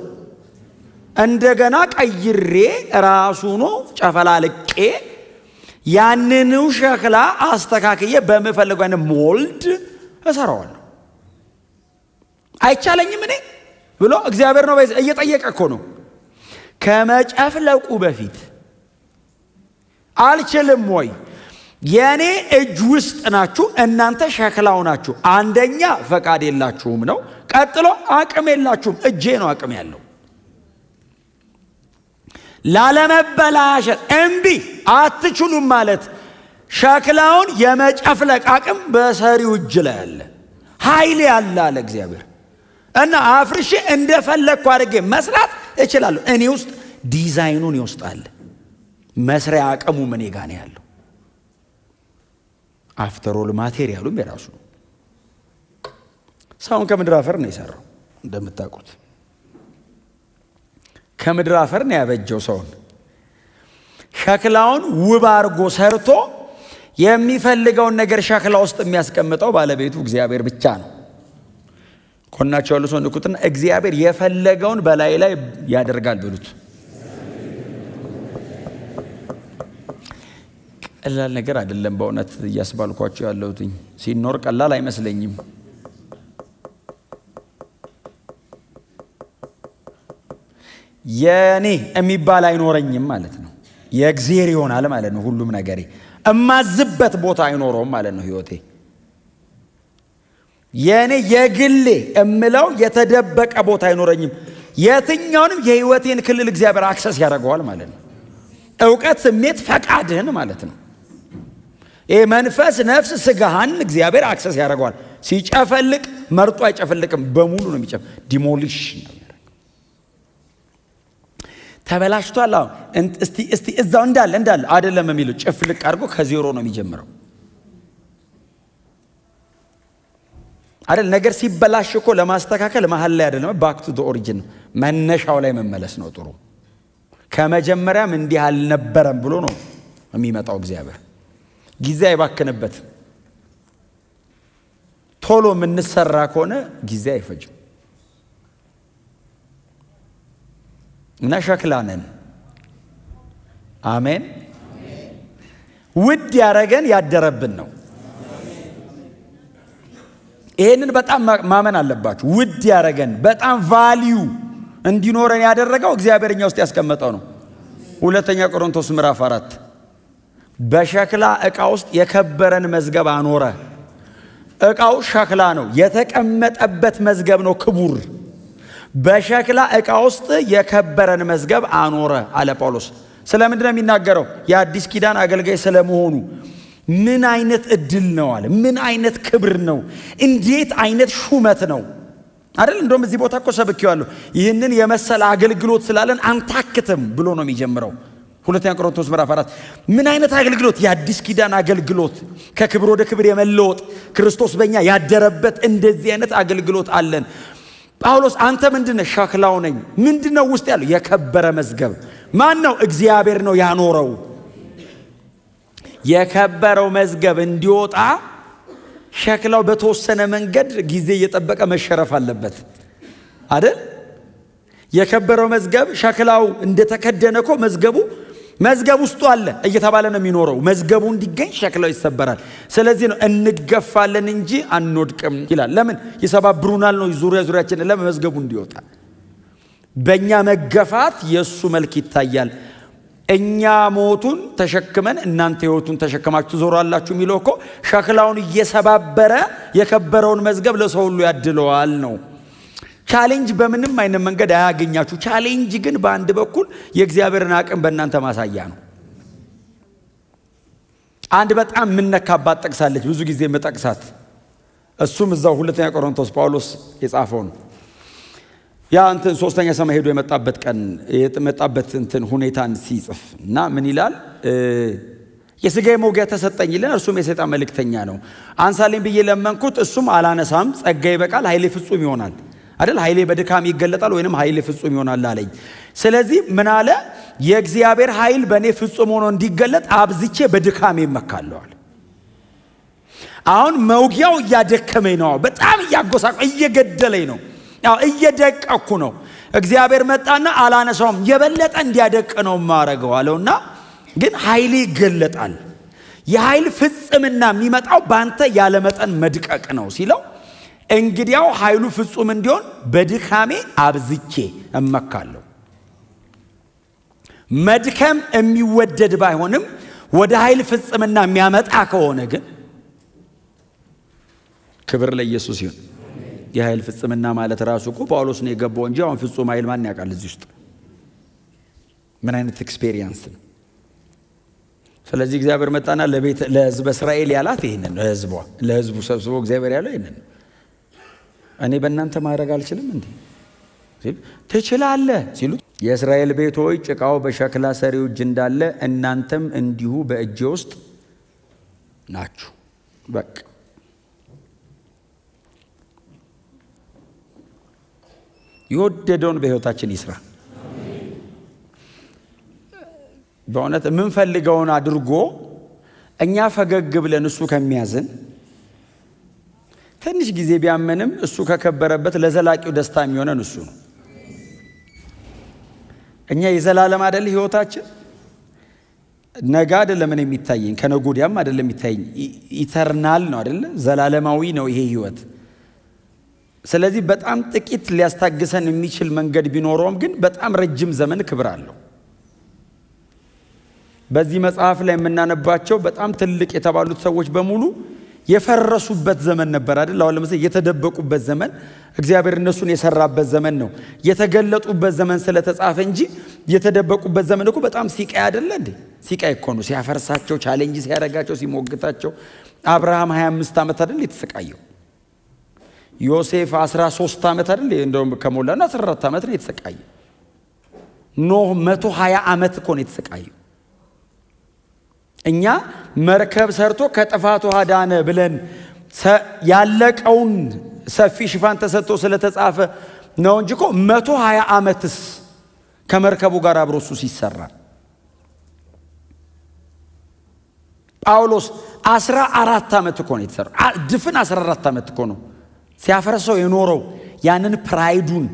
እንደገና ቀይሬ ራሱኑ ጨፈላልቄ ያንኑ ሸክላ አስተካክዬ በምፈልገው አይነት ሞልድ እሰራዋለሁ። አይቻለኝም እኔ ብሎ እግዚአብሔር ነው እየጠየቀ እኮ ነው። ከመጨፍለቁ በፊት አልችልም ወይ? የኔ እጅ ውስጥ ናችሁ፣ እናንተ ሸክላው ናችሁ። አንደኛ ፈቃድ የላችሁም ነው። ቀጥሎ አቅም የላችሁም። እጄ ነው አቅም ያለው። ላለመበላሸት እምቢ አትችሉም ማለት ሸክላውን የመጨፍለቅ አቅም በሰሪው እጅ ላይ አለ፣ ኃይል ያለ አለ እግዚአብሔር። እና አፍርሼ እንደፈለግኩ አድርጌ መስራት እችላለሁ። እኔ ውስጥ ዲዛይኑን ይወስጣል። መስሪያ አቅሙ እኔ ጋር ነው ያለው። አፍተሮል ማቴሪያሉም የራሱ ነው። ሰውን ከምድር አፈር ነው የሰራው። እንደምታውቁት ከምድር አፈር ነው ያበጀው ሰውን። ሸክላውን ውብ አድርጎ ሰርቶ የሚፈልገውን ነገር ሸክላ ውስጥ የሚያስቀምጠው ባለቤቱ እግዚአብሔር ብቻ ነው። ኮናቸው ያሉ ሰው ንኩትና እግዚአብሔር የፈለገውን በላይ ላይ ያደርጋል ብሉት። ቀላል ነገር አይደለም በእውነት እያስባልኳቸው ያለሁት። ሲኖር ቀላል አይመስለኝም። የኔ የሚባል አይኖረኝም ማለት ነው። የእግዚአብሔር ይሆናል ማለት ነው። ሁሉም ነገሬ እማዝበት ቦታ አይኖረውም ማለት ነው። ህይወቴ የኔ የግሌ እምለው የተደበቀ ቦታ አይኖረኝም። የትኛውንም የህይወቴን ክልል እግዚአብሔር አክሰስ ያደርገዋል ማለት ነው። ዕውቀት፣ ስሜት፣ ፈቃድህን ማለት ነው። ይሄ መንፈስ፣ ነፍስ፣ ስጋህን እግዚአብሔር አክሰስ ያደርገዋል። ሲጨፈልቅ መርጦ አይጨፈልቅም፣ በሙሉ ነው የሚጨፍ ዲሞሊሽ ተበላሽቷል። አሁን እስቲ እዛው እንዳለ አይደለም የሚለው ጭፍልቅ አድርጎ ከዜሮ ነው የሚጀምረው አይደል? ነገር ሲበላሽ እኮ ለማስተካከል መሀል ላይ አይደለም፣ ባክ ቱ ዘ ኦሪጂን መነሻው ላይ መመለስ ነው ጥሩ። ከመጀመሪያም እንዲህ አልነበረም ብሎ ነው የሚመጣው እግዚአብሔር። ጊዜ አይባክንበት። ቶሎ የምንሰራ ከሆነ ጊዜ አይፈጅም። እና ሸክላ ነን። አሜን። ውድ ያረገን ያደረብን ነው። ይሄንን በጣም ማመን አለባችሁ። ውድ ያረገን በጣም ቫልዩ እንዲኖረን ያደረገው እግዚአብሔር እኛ ውስጥ ያስቀመጠው ነው። 2 ቆሮንቶስ ምዕራፍ 4 በሸክላ ዕቃ ውስጥ የከበረን መዝገብ አኖረ፣ ዕቃው ሸክላ ነው፣ የተቀመጠበት መዝገብ ነው ክቡር። በሸክላ ዕቃ ውስጥ የከበረን መዝገብ አኖረ አለ ጳውሎስ። ስለምንድን ነው የሚናገረው? የአዲስ ኪዳን አገልጋይ ስለመሆኑ። ምን አይነት እድል ነው አለ። ምን አይነት ክብር ነው! እንዴት አይነት ሹመት ነው አይደል? እንደውም እዚህ ቦታ እኮ ሰብኬዋለሁ። ይህንን የመሰለ አገልግሎት ስላለን አንታክትም ብሎ ነው የሚጀምረው። ሁለተኛ ቆሮንቶስ ምዕራፍ 4 ምን አይነት አገልግሎት! የአዲስ ኪዳን አገልግሎት፣ ከክብር ወደ ክብር የመለወጥ ክርስቶስ በእኛ ያደረበት እንደዚህ አይነት አገልግሎት አለን። ጳውሎስ አንተ ምንድነህ? ሸክላው ነኝ። ምንድነው ውስጥ ያለው? የከበረ መዝገብ። ማን ነው? እግዚአብሔር ነው ያኖረው። የከበረው መዝገብ እንዲወጣ ሸክላው በተወሰነ መንገድ ጊዜ እየጠበቀ መሸረፍ አለበት አይደል? የከበረው መዝገብ ሸክላው እንደተከደነ እኮ መዝገብ ውስጡ አለ እየተባለ ነው የሚኖረው። መዝገቡ እንዲገኝ ሸክላው ይሰበራል። ስለዚህ ነው እንገፋለን እንጂ አንወድቅም ይላል። ለምን? ይሰባብሩናል ነው ዙሪያችንን። ለምን? መዝገቡ እንዲወጣ። በእኛ መገፋት የእሱ መልክ ይታያል። እኛ ሞቱን ተሸክመን እናንተ ሕይወቱን ተሸክማችሁ ትዞራላችሁ የሚለው እኮ ሸክላውን እየሰባበረ የከበረውን መዝገብ ለሰው ሁሉ ያድለዋል ነው። ቻሌንጅ በምንም አይነት መንገድ አያገኛችሁ። ቻሌንጅ ግን በአንድ በኩል የእግዚአብሔርን አቅም በእናንተ ማሳያ ነው። አንድ በጣም የምነካባት ጠቅሳለች፣ ብዙ ጊዜ መጠቅሳት። እሱም እዛው ሁለተኛ ቆሮንቶስ ጳውሎስ የጻፈው ነው። ያ እንትን ሶስተኛ ሰማይ ሄዶ የመጣበት እንትን ሁኔታን ሲጽፍ እና ምን ይላል? የሥጋዬ መውጊያ ተሰጠኝ ይላል። እርሱም የሰይጣን መልእክተኛ ነው። አንሳልኝ ብዬ ለመንኩት፣ እሱም አላነሳም። ጸጋዬ በቃል ኃይሌ ፍጹም ይሆናል አይደል? ኃይሌ በድካም ይገለጣል ወይንም ኃይሌ ፍጹም ይሆናል አለኝ። ስለዚህ ምን አለ? የእግዚአብሔር ኃይል በእኔ ፍጹም ሆኖ እንዲገለጥ አብዝቼ በድካሜ እመካለዋል። አሁን መውጊያው እያደከመኝ ነው፣ በጣም እየገደለኝ ነው፣ እየደቀኩ ነው። እግዚአብሔር መጣና አላነሳውም፣ የበለጠ እንዲያደቅ ነው ማረገው አለውና፣ ግን ኃይሌ ይገለጣል። የኃይል ፍጽምና የሚመጣው ባንተ ያለ መጠን መድቀቅ ነው ሲለው፣ እንግዲያው ኃይሉ ፍጹም እንዲሆን በድካሜ አብዝቼ እመካለሁ። መድከም የሚወደድ ባይሆንም ወደ ኃይል ፍጽምና የሚያመጣ ከሆነ ግን ክብር ለኢየሱስ ይሁን። የኃይል ፍጽምና ማለት ራሱ እኮ ጳውሎስ ነው የገባው እንጂ አሁን ፍጹም ኃይል ማን ያውቃል? እዚህ ውስጥ ምን አይነት ኤክስፔሪየንስ ነው? ስለዚህ እግዚአብሔር መጣና ለሕዝበ እስራኤል ያላት ይሄንን ለሕዝቡ ሰብስቦ እግዚአብሔር ያለው ይሄንን እኔ በእናንተ ማድረግ አልችልም እንዴ ሲል ትችላለህ ሲሉት፣ የእስራኤል ቤት ሆይ ጭቃው በሸክላ ሰሪው እጅ እንዳለ እናንተም እንዲሁ በእጄ ውስጥ ናችሁ። በቃ የወደደውን በሕይወታችን ይስራ። በእውነት የምንፈልገውን አድርጎ እኛ ፈገግ ብለን እሱ ከሚያዝን ትንሽ ጊዜ ቢያመንም እሱ ከከበረበት ለዘላቂው ደስታ የሚሆነን እሱ ነው። እኛ የዘላለም አይደል ሕይወታችን፣ ነገ አይደለም ምን የሚታየኝ፣ ከነገ ወዲያም አይደለም የሚታየኝ፣ ኢተርናል ነው አይደል? ዘላለማዊ ነው ይሄ ሕይወት። ስለዚህ በጣም ጥቂት ሊያስታግሰን የሚችል መንገድ ቢኖረውም ግን በጣም ረጅም ዘመን ክብር አለው። በዚህ መጽሐፍ ላይ የምናነባቸው በጣም ትልቅ የተባሉት ሰዎች በሙሉ የፈረሱበት ዘመን ነበር አይደል? አሁን ለምሳሌ የተደበቁበት ዘመን እግዚአብሔር እነሱን የሰራበት ዘመን ነው። የተገለጡበት ዘመን ስለተጻፈ እንጂ የተደበቁበት ዘመን እኮ በጣም ሲቃይ አይደለ እንዴ? ሲቃይ እኮ ነው። ሲያፈርሳቸው፣ ቻሌንጅ ሲያደርጋቸው፣ ሲሞግታቸው። አብርሃም 25 ዓመት አይደል የተሰቃየው? ዮሴፍ 13 ዓመት አይደል? እንደውም ከሞላና 14 ዓመት ነው የተሰቃየው። ኖህ 120 ዓመት እኮ ነው የተሰቃየው። እኛ መርከብ ሰርቶ ከጥፋት ውሃ ዳነ ብለን ያለቀውን ሰፊ ሽፋን ተሰጥቶ ስለተጻፈ ነው እንጂ እኮ 120 ዓመትስ ከመርከቡ ጋር አብሮ እሱ ሲሰራ። ጳውሎስ 14 ዓመት እኮ ነው የተሰራ። ድፍን 14 ዓመት እኮ ነው ሲያፈርሰው የኖረው። ያንን ፕራይዱን፣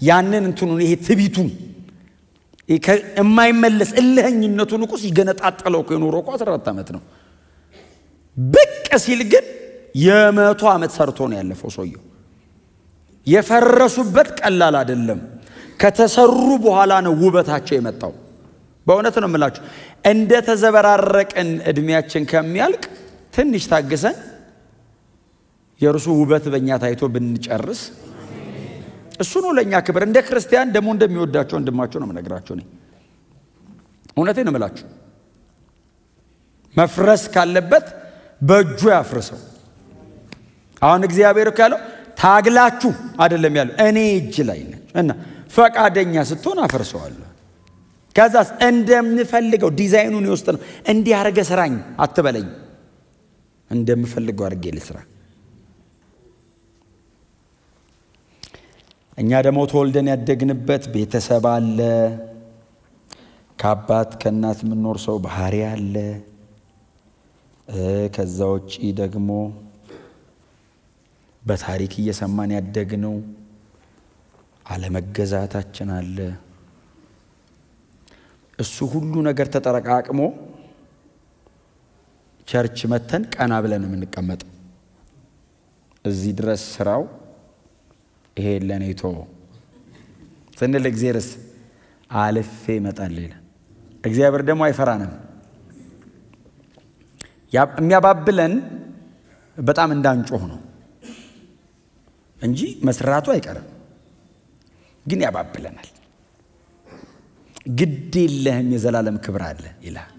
ያንን እንትኑን፣ ይሄ ትቢቱን፣ የማይመለስ እልህኝነቱን እኮ ሲገነጣጠለው እኮ የኖረው እኮ 14 ዓመት ነው። ብቅ ሲል ግን የ100 ዓመት ሰርቶ ነው ያለፈው ሰውየው። የፈረሱበት ቀላል አይደለም። ከተሰሩ በኋላ ነው ውበታቸው የመጣው። በእውነት ነው የምላችሁ። እንደ ተዘበራረቀን እድሜያችን ከሚያልቅ ትንሽ ታግሰን የእርሱ ውበት በእኛ ታይቶ ብንጨርስ እሱ ነው ለእኛ ክብር። እንደ ክርስቲያን ደግሞ እንደሚወዳቸው ወንድማቸው ነው የምነግራቸው። እኔ እውነቴን ነው የምላችሁ። መፍረስ ካለበት በእጁ ያፍርሰው። አሁን እግዚአብሔር ያለው ታግላችሁ አይደለም ያለው፣ እኔ እጅ ላይ ነኝ እና ፈቃደኛ ስትሆን አፈርሰዋለሁ። ከዛስ እንደምፈልገው ዲዛይኑን ይወስድ ነው። እንዲህ አረገ ስራኝ አትበለኝ፣ እንደምፈልገው አድርጌ ልስራ። እኛ ደግሞ ተወልደን ያደግንበት ቤተሰብ አለ። ከአባት ከእናት የምንኖር ሰው ባህሪ አለ። ከዛ ውጪ ደግሞ በታሪክ እየሰማን ያደግነው አለመገዛታችን አለ። እሱ ሁሉ ነገር ተጠረቃቅሞ ቸርች መተን ቀና ብለን የምንቀመጠው እዚህ ድረስ ስራው ይሄ ለኔቶ ስንል እግዚአብሔርስ አልፌ እመጣለሁ ይላል። እግዚአብሔር ደግሞ አይፈራንም። የሚያባብለን በጣም እንዳንጮህ ነው እንጂ መስራቱ አይቀርም፣ ግን ያባብለናል። ግድ የለህም የዘላለም ክብር አለ ይላል።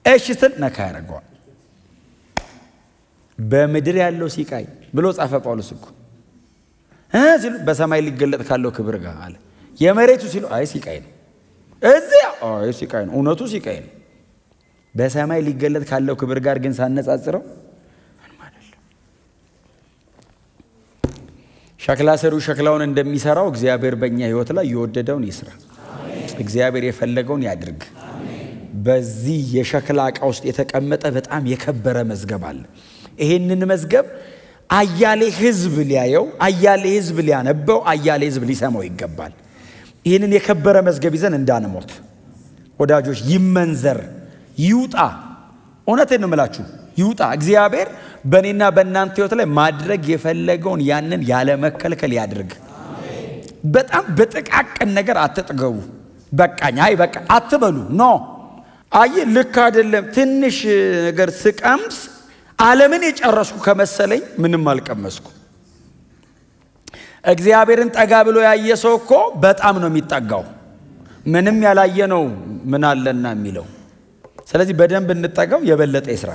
እሺ ስትል ነካ ያደርገዋል። በምድር ያለው ሲቃይ ብሎ ጻፈ ጳውሎስ እኮ ሲሉ በሰማይ ሊገለጥ ካለው ክብር ጋር አለ። የመሬቱ ሲሉ አይ ሲቃይ ነው፣ እዚያ አይ ሲቃይ ነው፣ እውነቱ ሲቃይ ነው። በሰማይ ሊገለጥ ካለው ክብር ጋር ግን ሳነጻጽረው ሸክላ ሰሪው ሸክላውን እንደሚሰራው እግዚአብሔር በእኛ ህይወት ላይ የወደደውን ይስራ። እግዚአብሔር የፈለገውን ያድርግ። በዚህ የሸክላ ዕቃ ውስጥ የተቀመጠ በጣም የከበረ መዝገብ አለ። ይሄንን መዝገብ አያሌ ህዝብ ሊያየው፣ አያሌ ህዝብ ሊያነበው፣ አያሌ ህዝብ ሊሰማው ይገባል። ይህንን የከበረ መዝገብ ይዘን እንዳንሞት ወዳጆች፣ ይመንዘር፣ ይውጣ። እውነቴን ነው የምላችሁ፣ ይውጣ። እግዚአብሔር በእኔና በእናንተ ህይወት ላይ ማድረግ የፈለገውን ያንን ያለ መከልከል ያድርግ። በጣም በጥቃቅን ነገር አትጥገቡ። በቃኝ አይ በቃ አትበሉ። ኖ አይ ልክ አይደለም። ትንሽ ነገር ስቀምስ ዓለምን የጨረስኩ ከመሰለኝ ምንም አልቀመስኩ። እግዚአብሔርን ጠጋ ብሎ ያየ ሰው እኮ በጣም ነው የሚጠጋው። ምንም ያላየ ነው ምን አለና የሚለው። ስለዚህ በደንብ እንጠጋው፣ የበለጠ ይስራ።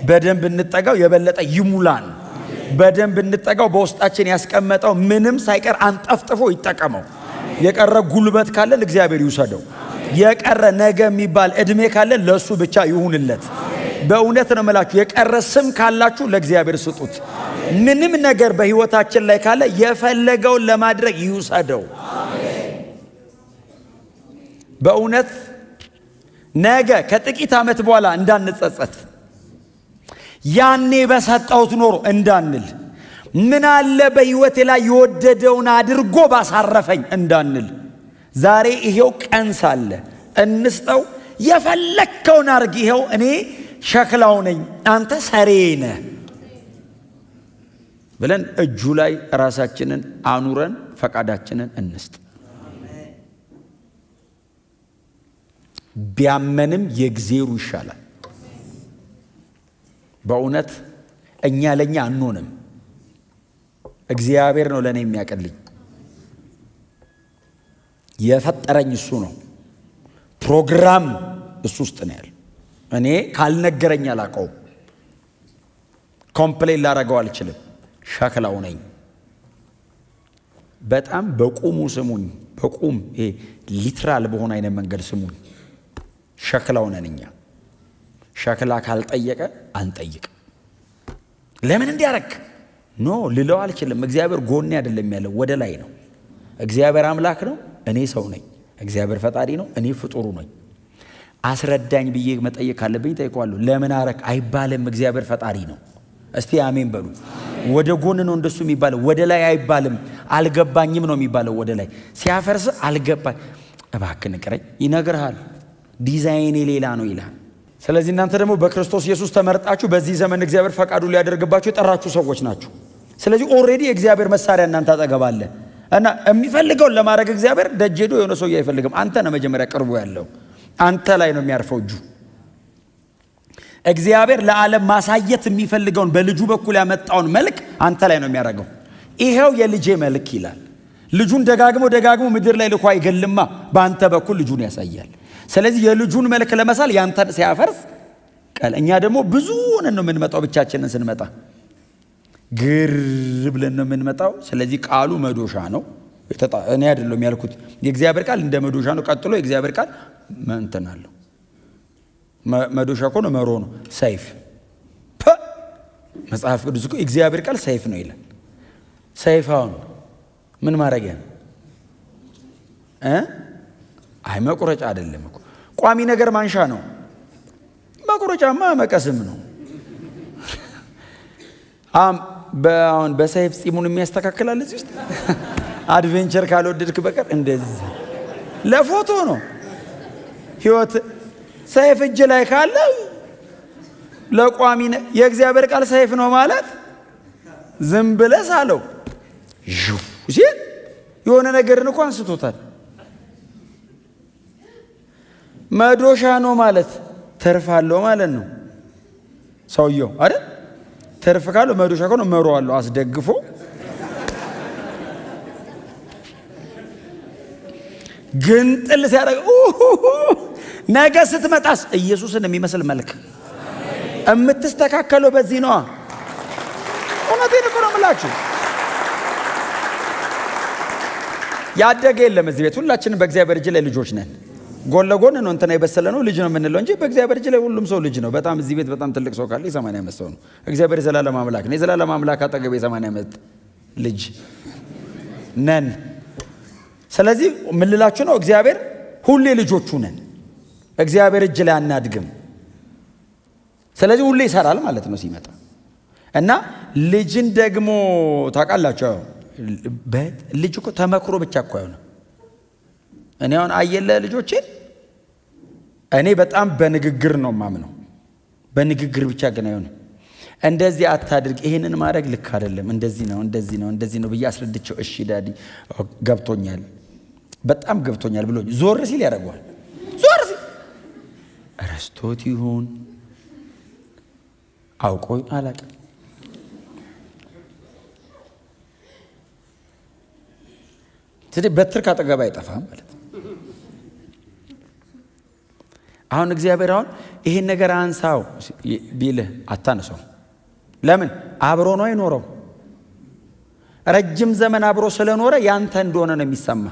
በደንብ እንጠጋው፣ የበለጠ ይሙላን። በደንብ እንጠጋው፣ በውስጣችን ያስቀመጠው ምንም ሳይቀር አንጠፍጥፎ ይጠቀመው። የቀረ ጉልበት ካለን እግዚአብሔር ይውሰደው። የቀረ ነገ የሚባል እድሜ ካለን ለሱ ብቻ ይሁንለት። በእውነት ነው የምላችሁ፣ የቀረ ስም ካላችሁ ለእግዚአብሔር ስጡት። ምንም ነገር በህይወታችን ላይ ካለ የፈለገውን ለማድረግ ይውሰደው። በእውነት ነገ ከጥቂት ዓመት በኋላ እንዳንጸጸት፣ ያኔ በሰጠሁት ኖሮ እንዳንል፣ ምን አለ በህይወቴ ላይ የወደደውን አድርጎ ባሳረፈኝ እንዳንል፣ ዛሬ ይሄው ቀን ሳለ እንስጠው። የፈለከውን አርግ፣ ይሄው እኔ ሸክላው ነኝ አንተ ሰሪዬ ነህ ብለን እጁ ላይ ራሳችንን አኑረን ፈቃዳችንን እንስጥ። ቢያመንም የእግዚአብሔር ይሻላል። በእውነት እኛ ለኛ አንሆንም። እግዚአብሔር ነው ለኔ የሚያቀልኝ። የፈጠረኝ እሱ ነው። ፕሮግራም እሱ ውስጥ ነው ያለው። እኔ ካልነገረኝ አላውቀውም። ኮምፕሌን ላረገው አልችልም። ሸክላው ነኝ። በጣም በቁሙ ስሙኝ። በቁም ሊትራል በሆነ አይነት መንገድ ስሙኝ። ሸክላው ነን እኛ። ሸክላ ካልጠየቀ አንጠይቅ። ለምን እንዲያረክ ኖ ልለው አልችልም። እግዚአብሔር ጎኔ አይደለም ያለው፣ ወደ ላይ ነው። እግዚአብሔር አምላክ ነው፣ እኔ ሰው ነኝ። እግዚአብሔር ፈጣሪ ነው፣ እኔ ፍጡሩ ነኝ። አስረዳኝ ብዬ መጠየቅ ካለብኝ ጠይቀዋለሁ። ለምን አረክ አይባልም። እግዚአብሔር ፈጣሪ ነው። እስቲ አሜን በሉ። ወደ ጎን ነው እንደሱ የሚባለው፣ ወደ ላይ አይባልም። አልገባኝም ነው የሚባለው። ወደ ላይ ሲያፈርስ አልገባኝ፣ እባክህ ንገረኝ። ይነግርሃል። ዲዛይኔ ሌላ ነው ይላል። ስለዚህ እናንተ ደግሞ በክርስቶስ ኢየሱስ ተመርጣችሁ በዚህ ዘመን እግዚአብሔር ፈቃዱ ሊያደርግባችሁ የጠራችሁ ሰዎች ናችሁ። ስለዚህ ኦልሬዲ የእግዚአብሔር መሳሪያ እናንተ አጠገባለ እና የሚፈልገውን ለማድረግ እግዚአብሔር ደጅ ሄዶ የሆነ ሰው አይፈልግም። አንተ ነው መጀመሪያ ቅርቡ ያለው፣ አንተ ላይ ነው የሚያርፈው እጁ። እግዚአብሔር ለዓለም ማሳየት የሚፈልገውን በልጁ በኩል ያመጣውን መልክ አንተ ላይ ነው የሚያደርገው። ይሄው የልጄ መልክ ይላል። ልጁን ደጋግሞ ምድር ላይ ልኮ አይገልማ፣ በአንተ በኩል ልጁን ያሳያል። ስለዚህ የልጁን መልክ ለመሳል ያንተን ሲያፈርስ እኛ ደግሞ ብዙ ሆነን ነው የምንመጣው። ብቻችንን ስንመጣ ግር ብለን ነው የምንመጣው። ስለዚህ ቃሉ መዶሻ ነው። እኔ አይደለም ያልኩት፣ የእግዚአብሔር ቃል እንደ መዶሻ ነው። ቀጥሎ የእግዚአብሔር ቃል እንትን አለው። መዶሻ እኮ ነው፣ መሮ ነው፣ ሰይፍ። መጽሐፍ ቅዱስ እኮ የእግዚአብሔር ቃል ሰይፍ ነው ይላል። ሰይፍ አሁን ምን ማድረጊያ ነው? አይ መቁረጫ አይደለም እኮ፣ ቋሚ ነገር ማንሻ ነው። መቁረጫማ መቀስም ነው። አሁን በሰይፍ ጺሙን የሚያስተካክላል እዚህ ውስጥ አድቬንቸር ካልወደድክ በቀር እንደዚህ ለፎቶ ነው ህይወት። ሰይፍ እጅ ላይ ካለ ለቋሚ የእግዚአብሔር ቃል ሰይፍ ነው ማለት ዝም ብለህ ሳለው ሲል የሆነ ነገርን እኮ አንስቶታል። መዶሻ ነው ማለት ትርፍ አለው ማለት ነው ሰውየው አይደል? ትርፍ ካለው መዶሻ ካለው መሮ አለው አስደግፎ ግንጥል ሲያደርግ ነገ ስትመጣስ ኢየሱስን የሚመስል መልክ የምትስተካከለው በዚህ ነው። እውነቴን እኮ ነው የምላችሁ። ያደገ የለም እዚህ ቤት። ሁላችንም በእግዚአብሔር እጅ ላይ ልጆች ነን። ጎን ለጎን ነው እንትና የበሰለ ነው ልጅ ነው የምንለው እንጂ በእግዚአብሔር እጅ ላይ ሁሉም ሰው ልጅ ነው። በጣም እዚህ ቤት በጣም ትልቅ ሰው ካለ የ80 ዓመት ሰው ነው። እግዚአብሔር የዘላለም አምላክ ነው። የዘላለም አምላክ አጠገብ የ80 ዓመት ልጅ ነን። ስለዚህ ምን ልላችሁ ነው? እግዚአብሔር ሁሌ ልጆቹ ነን። እግዚአብሔር እጅ ላይ አናድግም። ስለዚህ ሁሌ ይሰራል ማለት ነው ሲመጣ እና ልጅን ደግሞ ታውቃላችሁ፣ ልጅ እኮ ተመክሮ ብቻ እኮ አይሆንም። እኔ አሁን አየለ ልጆቼን እኔ በጣም በንግግር ነው ማምነው። በንግግር ብቻ ግን አይሆንም። እንደዚህ አታድርግ፣ ይሄንን ማድረግ ልክ አይደለም፣ እንደዚህ ነው ብዬ አስረድቼው እሺ ዳዲ ገብቶኛል፣ በጣም ገብቶኛል ብሎ ዞር ሲል ያደርገዋል። ዞር ሲል ረስቶት ይሁን አውቆ አላውቅም። ስለዚህ በትር ካጠገብ አይጠፋም ማለት ነው። አሁን እግዚአብሔር አሁን ይሄን ነገር አንሳው ቢልህ አታነሳው። ለምን? አብሮ ነው የኖረው። ረጅም ዘመን አብሮ ስለኖረ ያንተ እንደሆነ ነው የሚሰማ።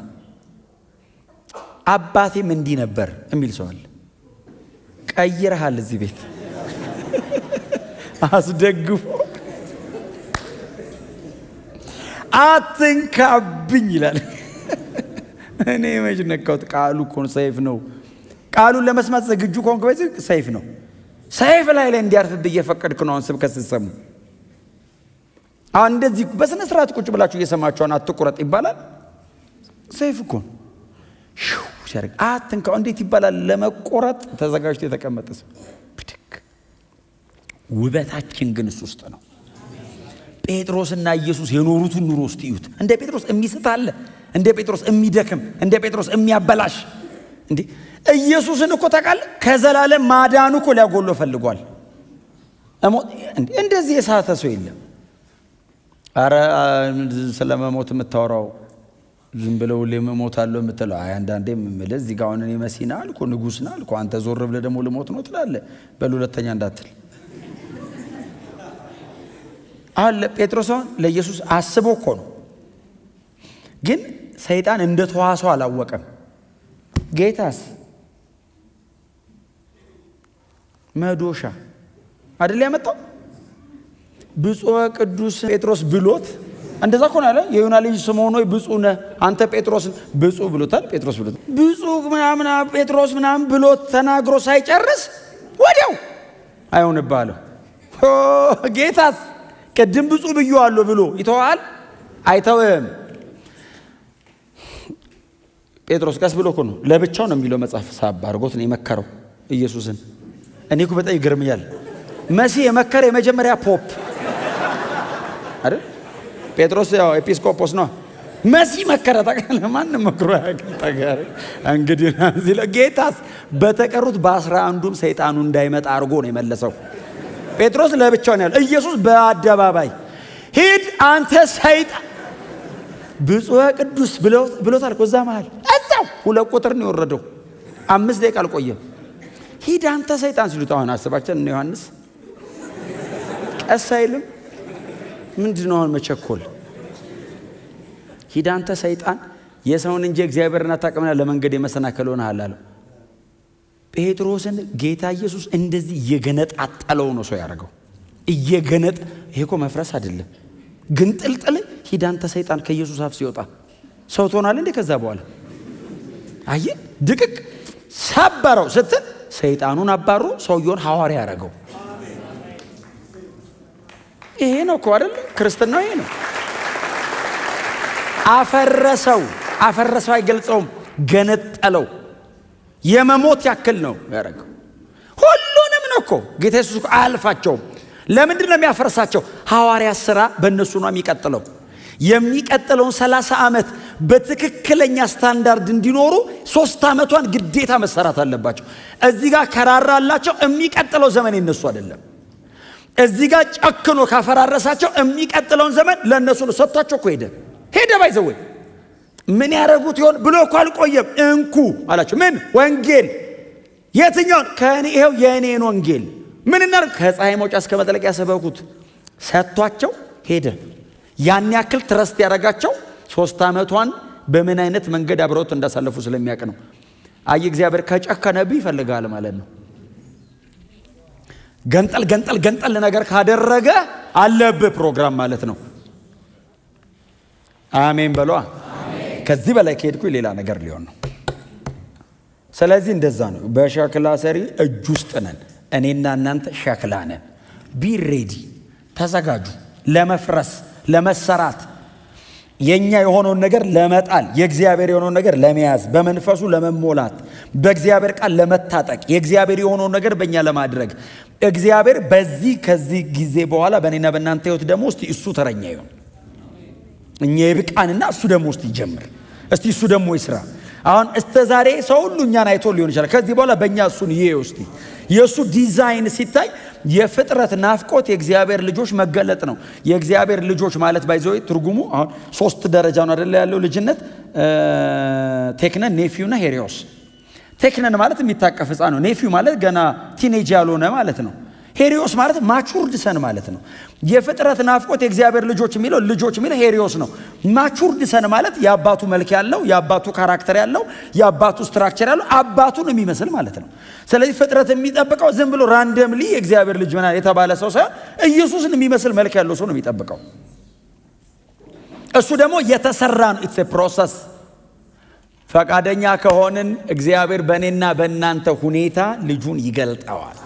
አባቴም እንዲህ ነበር የሚል ሰው አለ። ቀይረሃል እዚህ ቤት አስደግፎ አትንካብኝ ይላል። እኔ መች ነካሁት? ቃሉ እኮ ሰይፍ ነው። ቃሉን ለመስማት ዝግጁ ከሆንክ በዚህ ሰይፍ ነው። ሰይፍ ላይ እንዲያርፍብህ እየፈቀድክ ነው። አሁን ስብከት ስትሰሙ አሁን እንደዚህ በስነ ስርዓት ቁጭ ብላችሁ እየሰማችሁ አትቁረጥ ይባላል። ሰይፍ እኮ ነው። ሲያደርግ አትንካው እንዴት ይባላል? ለመቆረጥ ተዘጋጅቶ የተቀመጠ ሰው ብድግ። ውበታችን ግን እሱ ውስጥ ነው። ጴጥሮስና ኢየሱስ የኖሩትን ኑሮ ውስጥ እዩት። እንደ ጴጥሮስ የሚስት አለ? እንደ ጴጥሮስ የሚደክም፣ እንደ ጴጥሮስ የሚያበላሽ? እንዴ ኢየሱስን እኮ ታውቃለህ፣ ከዘላለም ማዳኑ እኮ ሊያጎሎ ፈልጓል። እንደዚህ የሳተ ሰው የለም። አረ ስለመሞት የምታወራው ዝም ብለው ለመሞት አለው የምትለው አንዳንዴ የምልህ እዚህ ጋር አሁን እኔ መሲና አልኩ ንጉስና አልኩ አንተ ዞር ብለህ ደግሞ ልሞት ነው ትላለህ። በል ሁለተኛ እንዳትል። አሁን ጴጥሮስ ለኢየሱስ አስቦ እኮ ነው፣ ግን ሰይጣን እንደ ተዋሰው አላወቀም። ጌታስ መዶሻ አይደል ያመጣው? ብፁዕ ቅዱስ ጴጥሮስ ብሎት እንደዛ እኮ ነው አለ። የዮና ልጅ ስምዖን ሆይ ብፁዕ ነህ አንተ ጴጥሮስን ብፁዕ ብሎታል። ጴጥሮስ ብሎት ብፁዕ ምናምን ጴጥሮስ ምናምን ብሎት ተናግሮ ሳይጨርስ ወዲያው አይሆንብህ አለው። ጌታስ ቅድም ብፁዕ ብዬዋለሁ ብሎ ይተዋል? አይተውም። ጴጥሮስ ቀስ ብሎ እኮ ነው ለብቻው ነው የሚለው መጽሐፍ ሳብ አድርጎት ነው የመከረው ኢየሱስን። እኔ እኮ በጣም ይገርምኛል። መሲህ የመከረ የመጀመሪያ ፖፕ አይደል? ጴጥሮስ ያው ኤጲስቆጶስ ነው። መሲ መከረ ታውቃለህ። ማንም መክሮ ያገር እንግዲህ እዚህ ለጌታስ በተቀሩት በ11ዱም ሰይጣኑ እንዳይመጣ አድርጎ ነው የመለሰው። ጴጥሮስ ለብቻው ነው ያለው። ኢየሱስ በአደባባይ ሂድ አንተ ሰይጣን ብፁዕ ቅዱስ ብሎታል እኮ እዛ መሃል እዛው 2 ቁጥር ነው የወረደው። 5 ደቂቃ አልቆየም። ሂድ አንተ ሰይጣን ሲሉት አሁን አስባችን እነ ዮሐንስ ቀስ አይልም? ምንድነው አሁን መቸኮል? ሂድ አንተ ሰይጣን የሰውን እንጂ እግዚአብሔርን አታውቅምና ለመንገድ የመሰናከል ሆነሃል አለው። ጴጥሮስን ጌታ ኢየሱስ እንደዚህ እየገነጣጠለው ነው ሰው ያደረገው። ይሄ እኮ መፍረስ አይደለም ግን ጥልጥል። ሂድ አንተ ሰይጣን ከኢየሱስ አፍ ሲወጣ ሰው ትሆናለህ እንዴ? ከዛ በኋላ አየህ ድቅቅ ሰበረው ስትል ሰይጣኑን አባሮ ሰውየውን ሐዋርያ ያደረገው። ይሄ ነው እኮ አይደል ክርስትና? ይሄ ነው። አፈረሰው አይገልጸውም፣ ገነጠለው። የመሞት ያክል ነው ያደረገው። ሁሉንም ነው እኮ ጌታ ኢየሱስ እኮ አያልፋቸውም። ለምንድን ነው የሚያፈርሳቸው? ሐዋርያ ሥራ በእነሱ ነው የሚቀጥለው። የሚቀጥለውን 30 ዓመት በትክክለኛ ስታንዳርድ እንዲኖሩ 3 ዓመቷን ግዴታ መሰራት አለባቸው። እዚህ ጋር ከራራላቸው የሚቀጥለው ዘመን የነሱ አይደለም። እዚህ ጋር ጨክኖ ካፈራረሳቸው የሚቀጥለውን ዘመን ለነሱ ነው። ሰጥቷቸው እኮ ሄደ ባይዘው ምን ያደርጉት ይሆን ብሎ እኮ አልቆየም። እንኩ አላቸው። ምን ወንጌል? የትኛውን? ከእኔ ይኸው የእኔን ወንጌል ምን እናር ከፀሐይ መውጫ እስከ መጥለቂያ ሰበኩት። ሰጥቷቸው ሄደ። ያን ያክል ትረስት ያደረጋቸው 3 ዓመቷን በምን አይነት መንገድ አብረውት እንዳሳለፉ ስለሚያውቅ ነው። አይ እግዚአብሔር ከጨከነብህ ይፈልጋል ማለት ነው። ገንጠል ነገር ካደረገ አለብህ ፕሮግራም ማለት ነው። አሜን በሏ። ከዚህ በላይ ከሄድኩ ሌላ ነገር ሊሆን ነው። ስለዚህ እንደዛ ነው። በሸክላ ሰሪ እጅ ውስጥ ነን። እኔና እናንተ ሸክላ ነን። ቢ ሬዲ፣ ተዘጋጁ ለመፍረስ ለመሰራት፣ የኛ የሆነውን ነገር ለመጣል፣ የእግዚአብሔር የሆነውን ነገር ለመያዝ፣ በመንፈሱ ለመሞላት፣ በእግዚአብሔር ቃል ለመታጠቅ፣ የእግዚአብሔር የሆነውን ነገር በእኛ ለማድረግ እግዚአብሔር ከዚህ ጊዜ በኋላ በእኔና በእናንተ ህይወት ደግሞ እስቲ እሱ ተረኛ ይሁን። እኛ ይብቃንና እሱ ደግሞ እስቲ ይጀምር። እስቲ እሱ ደግሞ ይስራ። አሁን እስከ ዛሬ ሰው ሁሉ እኛን አይቶ ሊሆን ይችላል። ከዚህ በኋላ በእኛ እሱን ይሄው እስቲ የእሱ ዲዛይን ሲታይ የፍጥረት ናፍቆት የእግዚአብሔር ልጆች መገለጥ ነው። የእግዚአብሔር ልጆች ማለት ባይዘው ትርጉሙ አሁን 3 ደረጃ ነው አይደል ያለው ልጅነት። ቴክነን፣ ኔፊውና ሄሪዮስ። ቴክነን ማለት የሚታቀፍ ሕፃን ነው። ኔፊው ማለት ገና ቲኔጅ ያልሆነ ማለት ነው። ሄሪዮስ ማለት ማቹርድ ሰን ማለት ነው። የፍጥረት ናፍቆት የእግዚአብሔር ልጆች የሚለው ሄሪዮስ ነው። ማቹርድ ሰን ማለት የአባቱ መልክ ያለው፣ የአባቱ ካራክተር ያለው፣ የአባቱ ስትራክቸር ያለው፣ አባቱን የሚመስል ማለት ነው። ስለዚህ ፍጥረት የሚጠብቀው ዝም ብሎ ራንደምሊ የእግዚአብሔር ልጅ ምናምን የተባለ ሰው ሳይሆን ኢየሱስን የሚመስል መልክ ያለው ሰው ነው የሚጠብቀው። እሱ ደግሞ የተሰራ ነው። ኢትስ ኤ ፕሮሰስ። ፈቃደኛ ከሆንን እግዚአብሔር በእኔና በእናንተ ሁኔታ ልጁን ይገልጠዋል።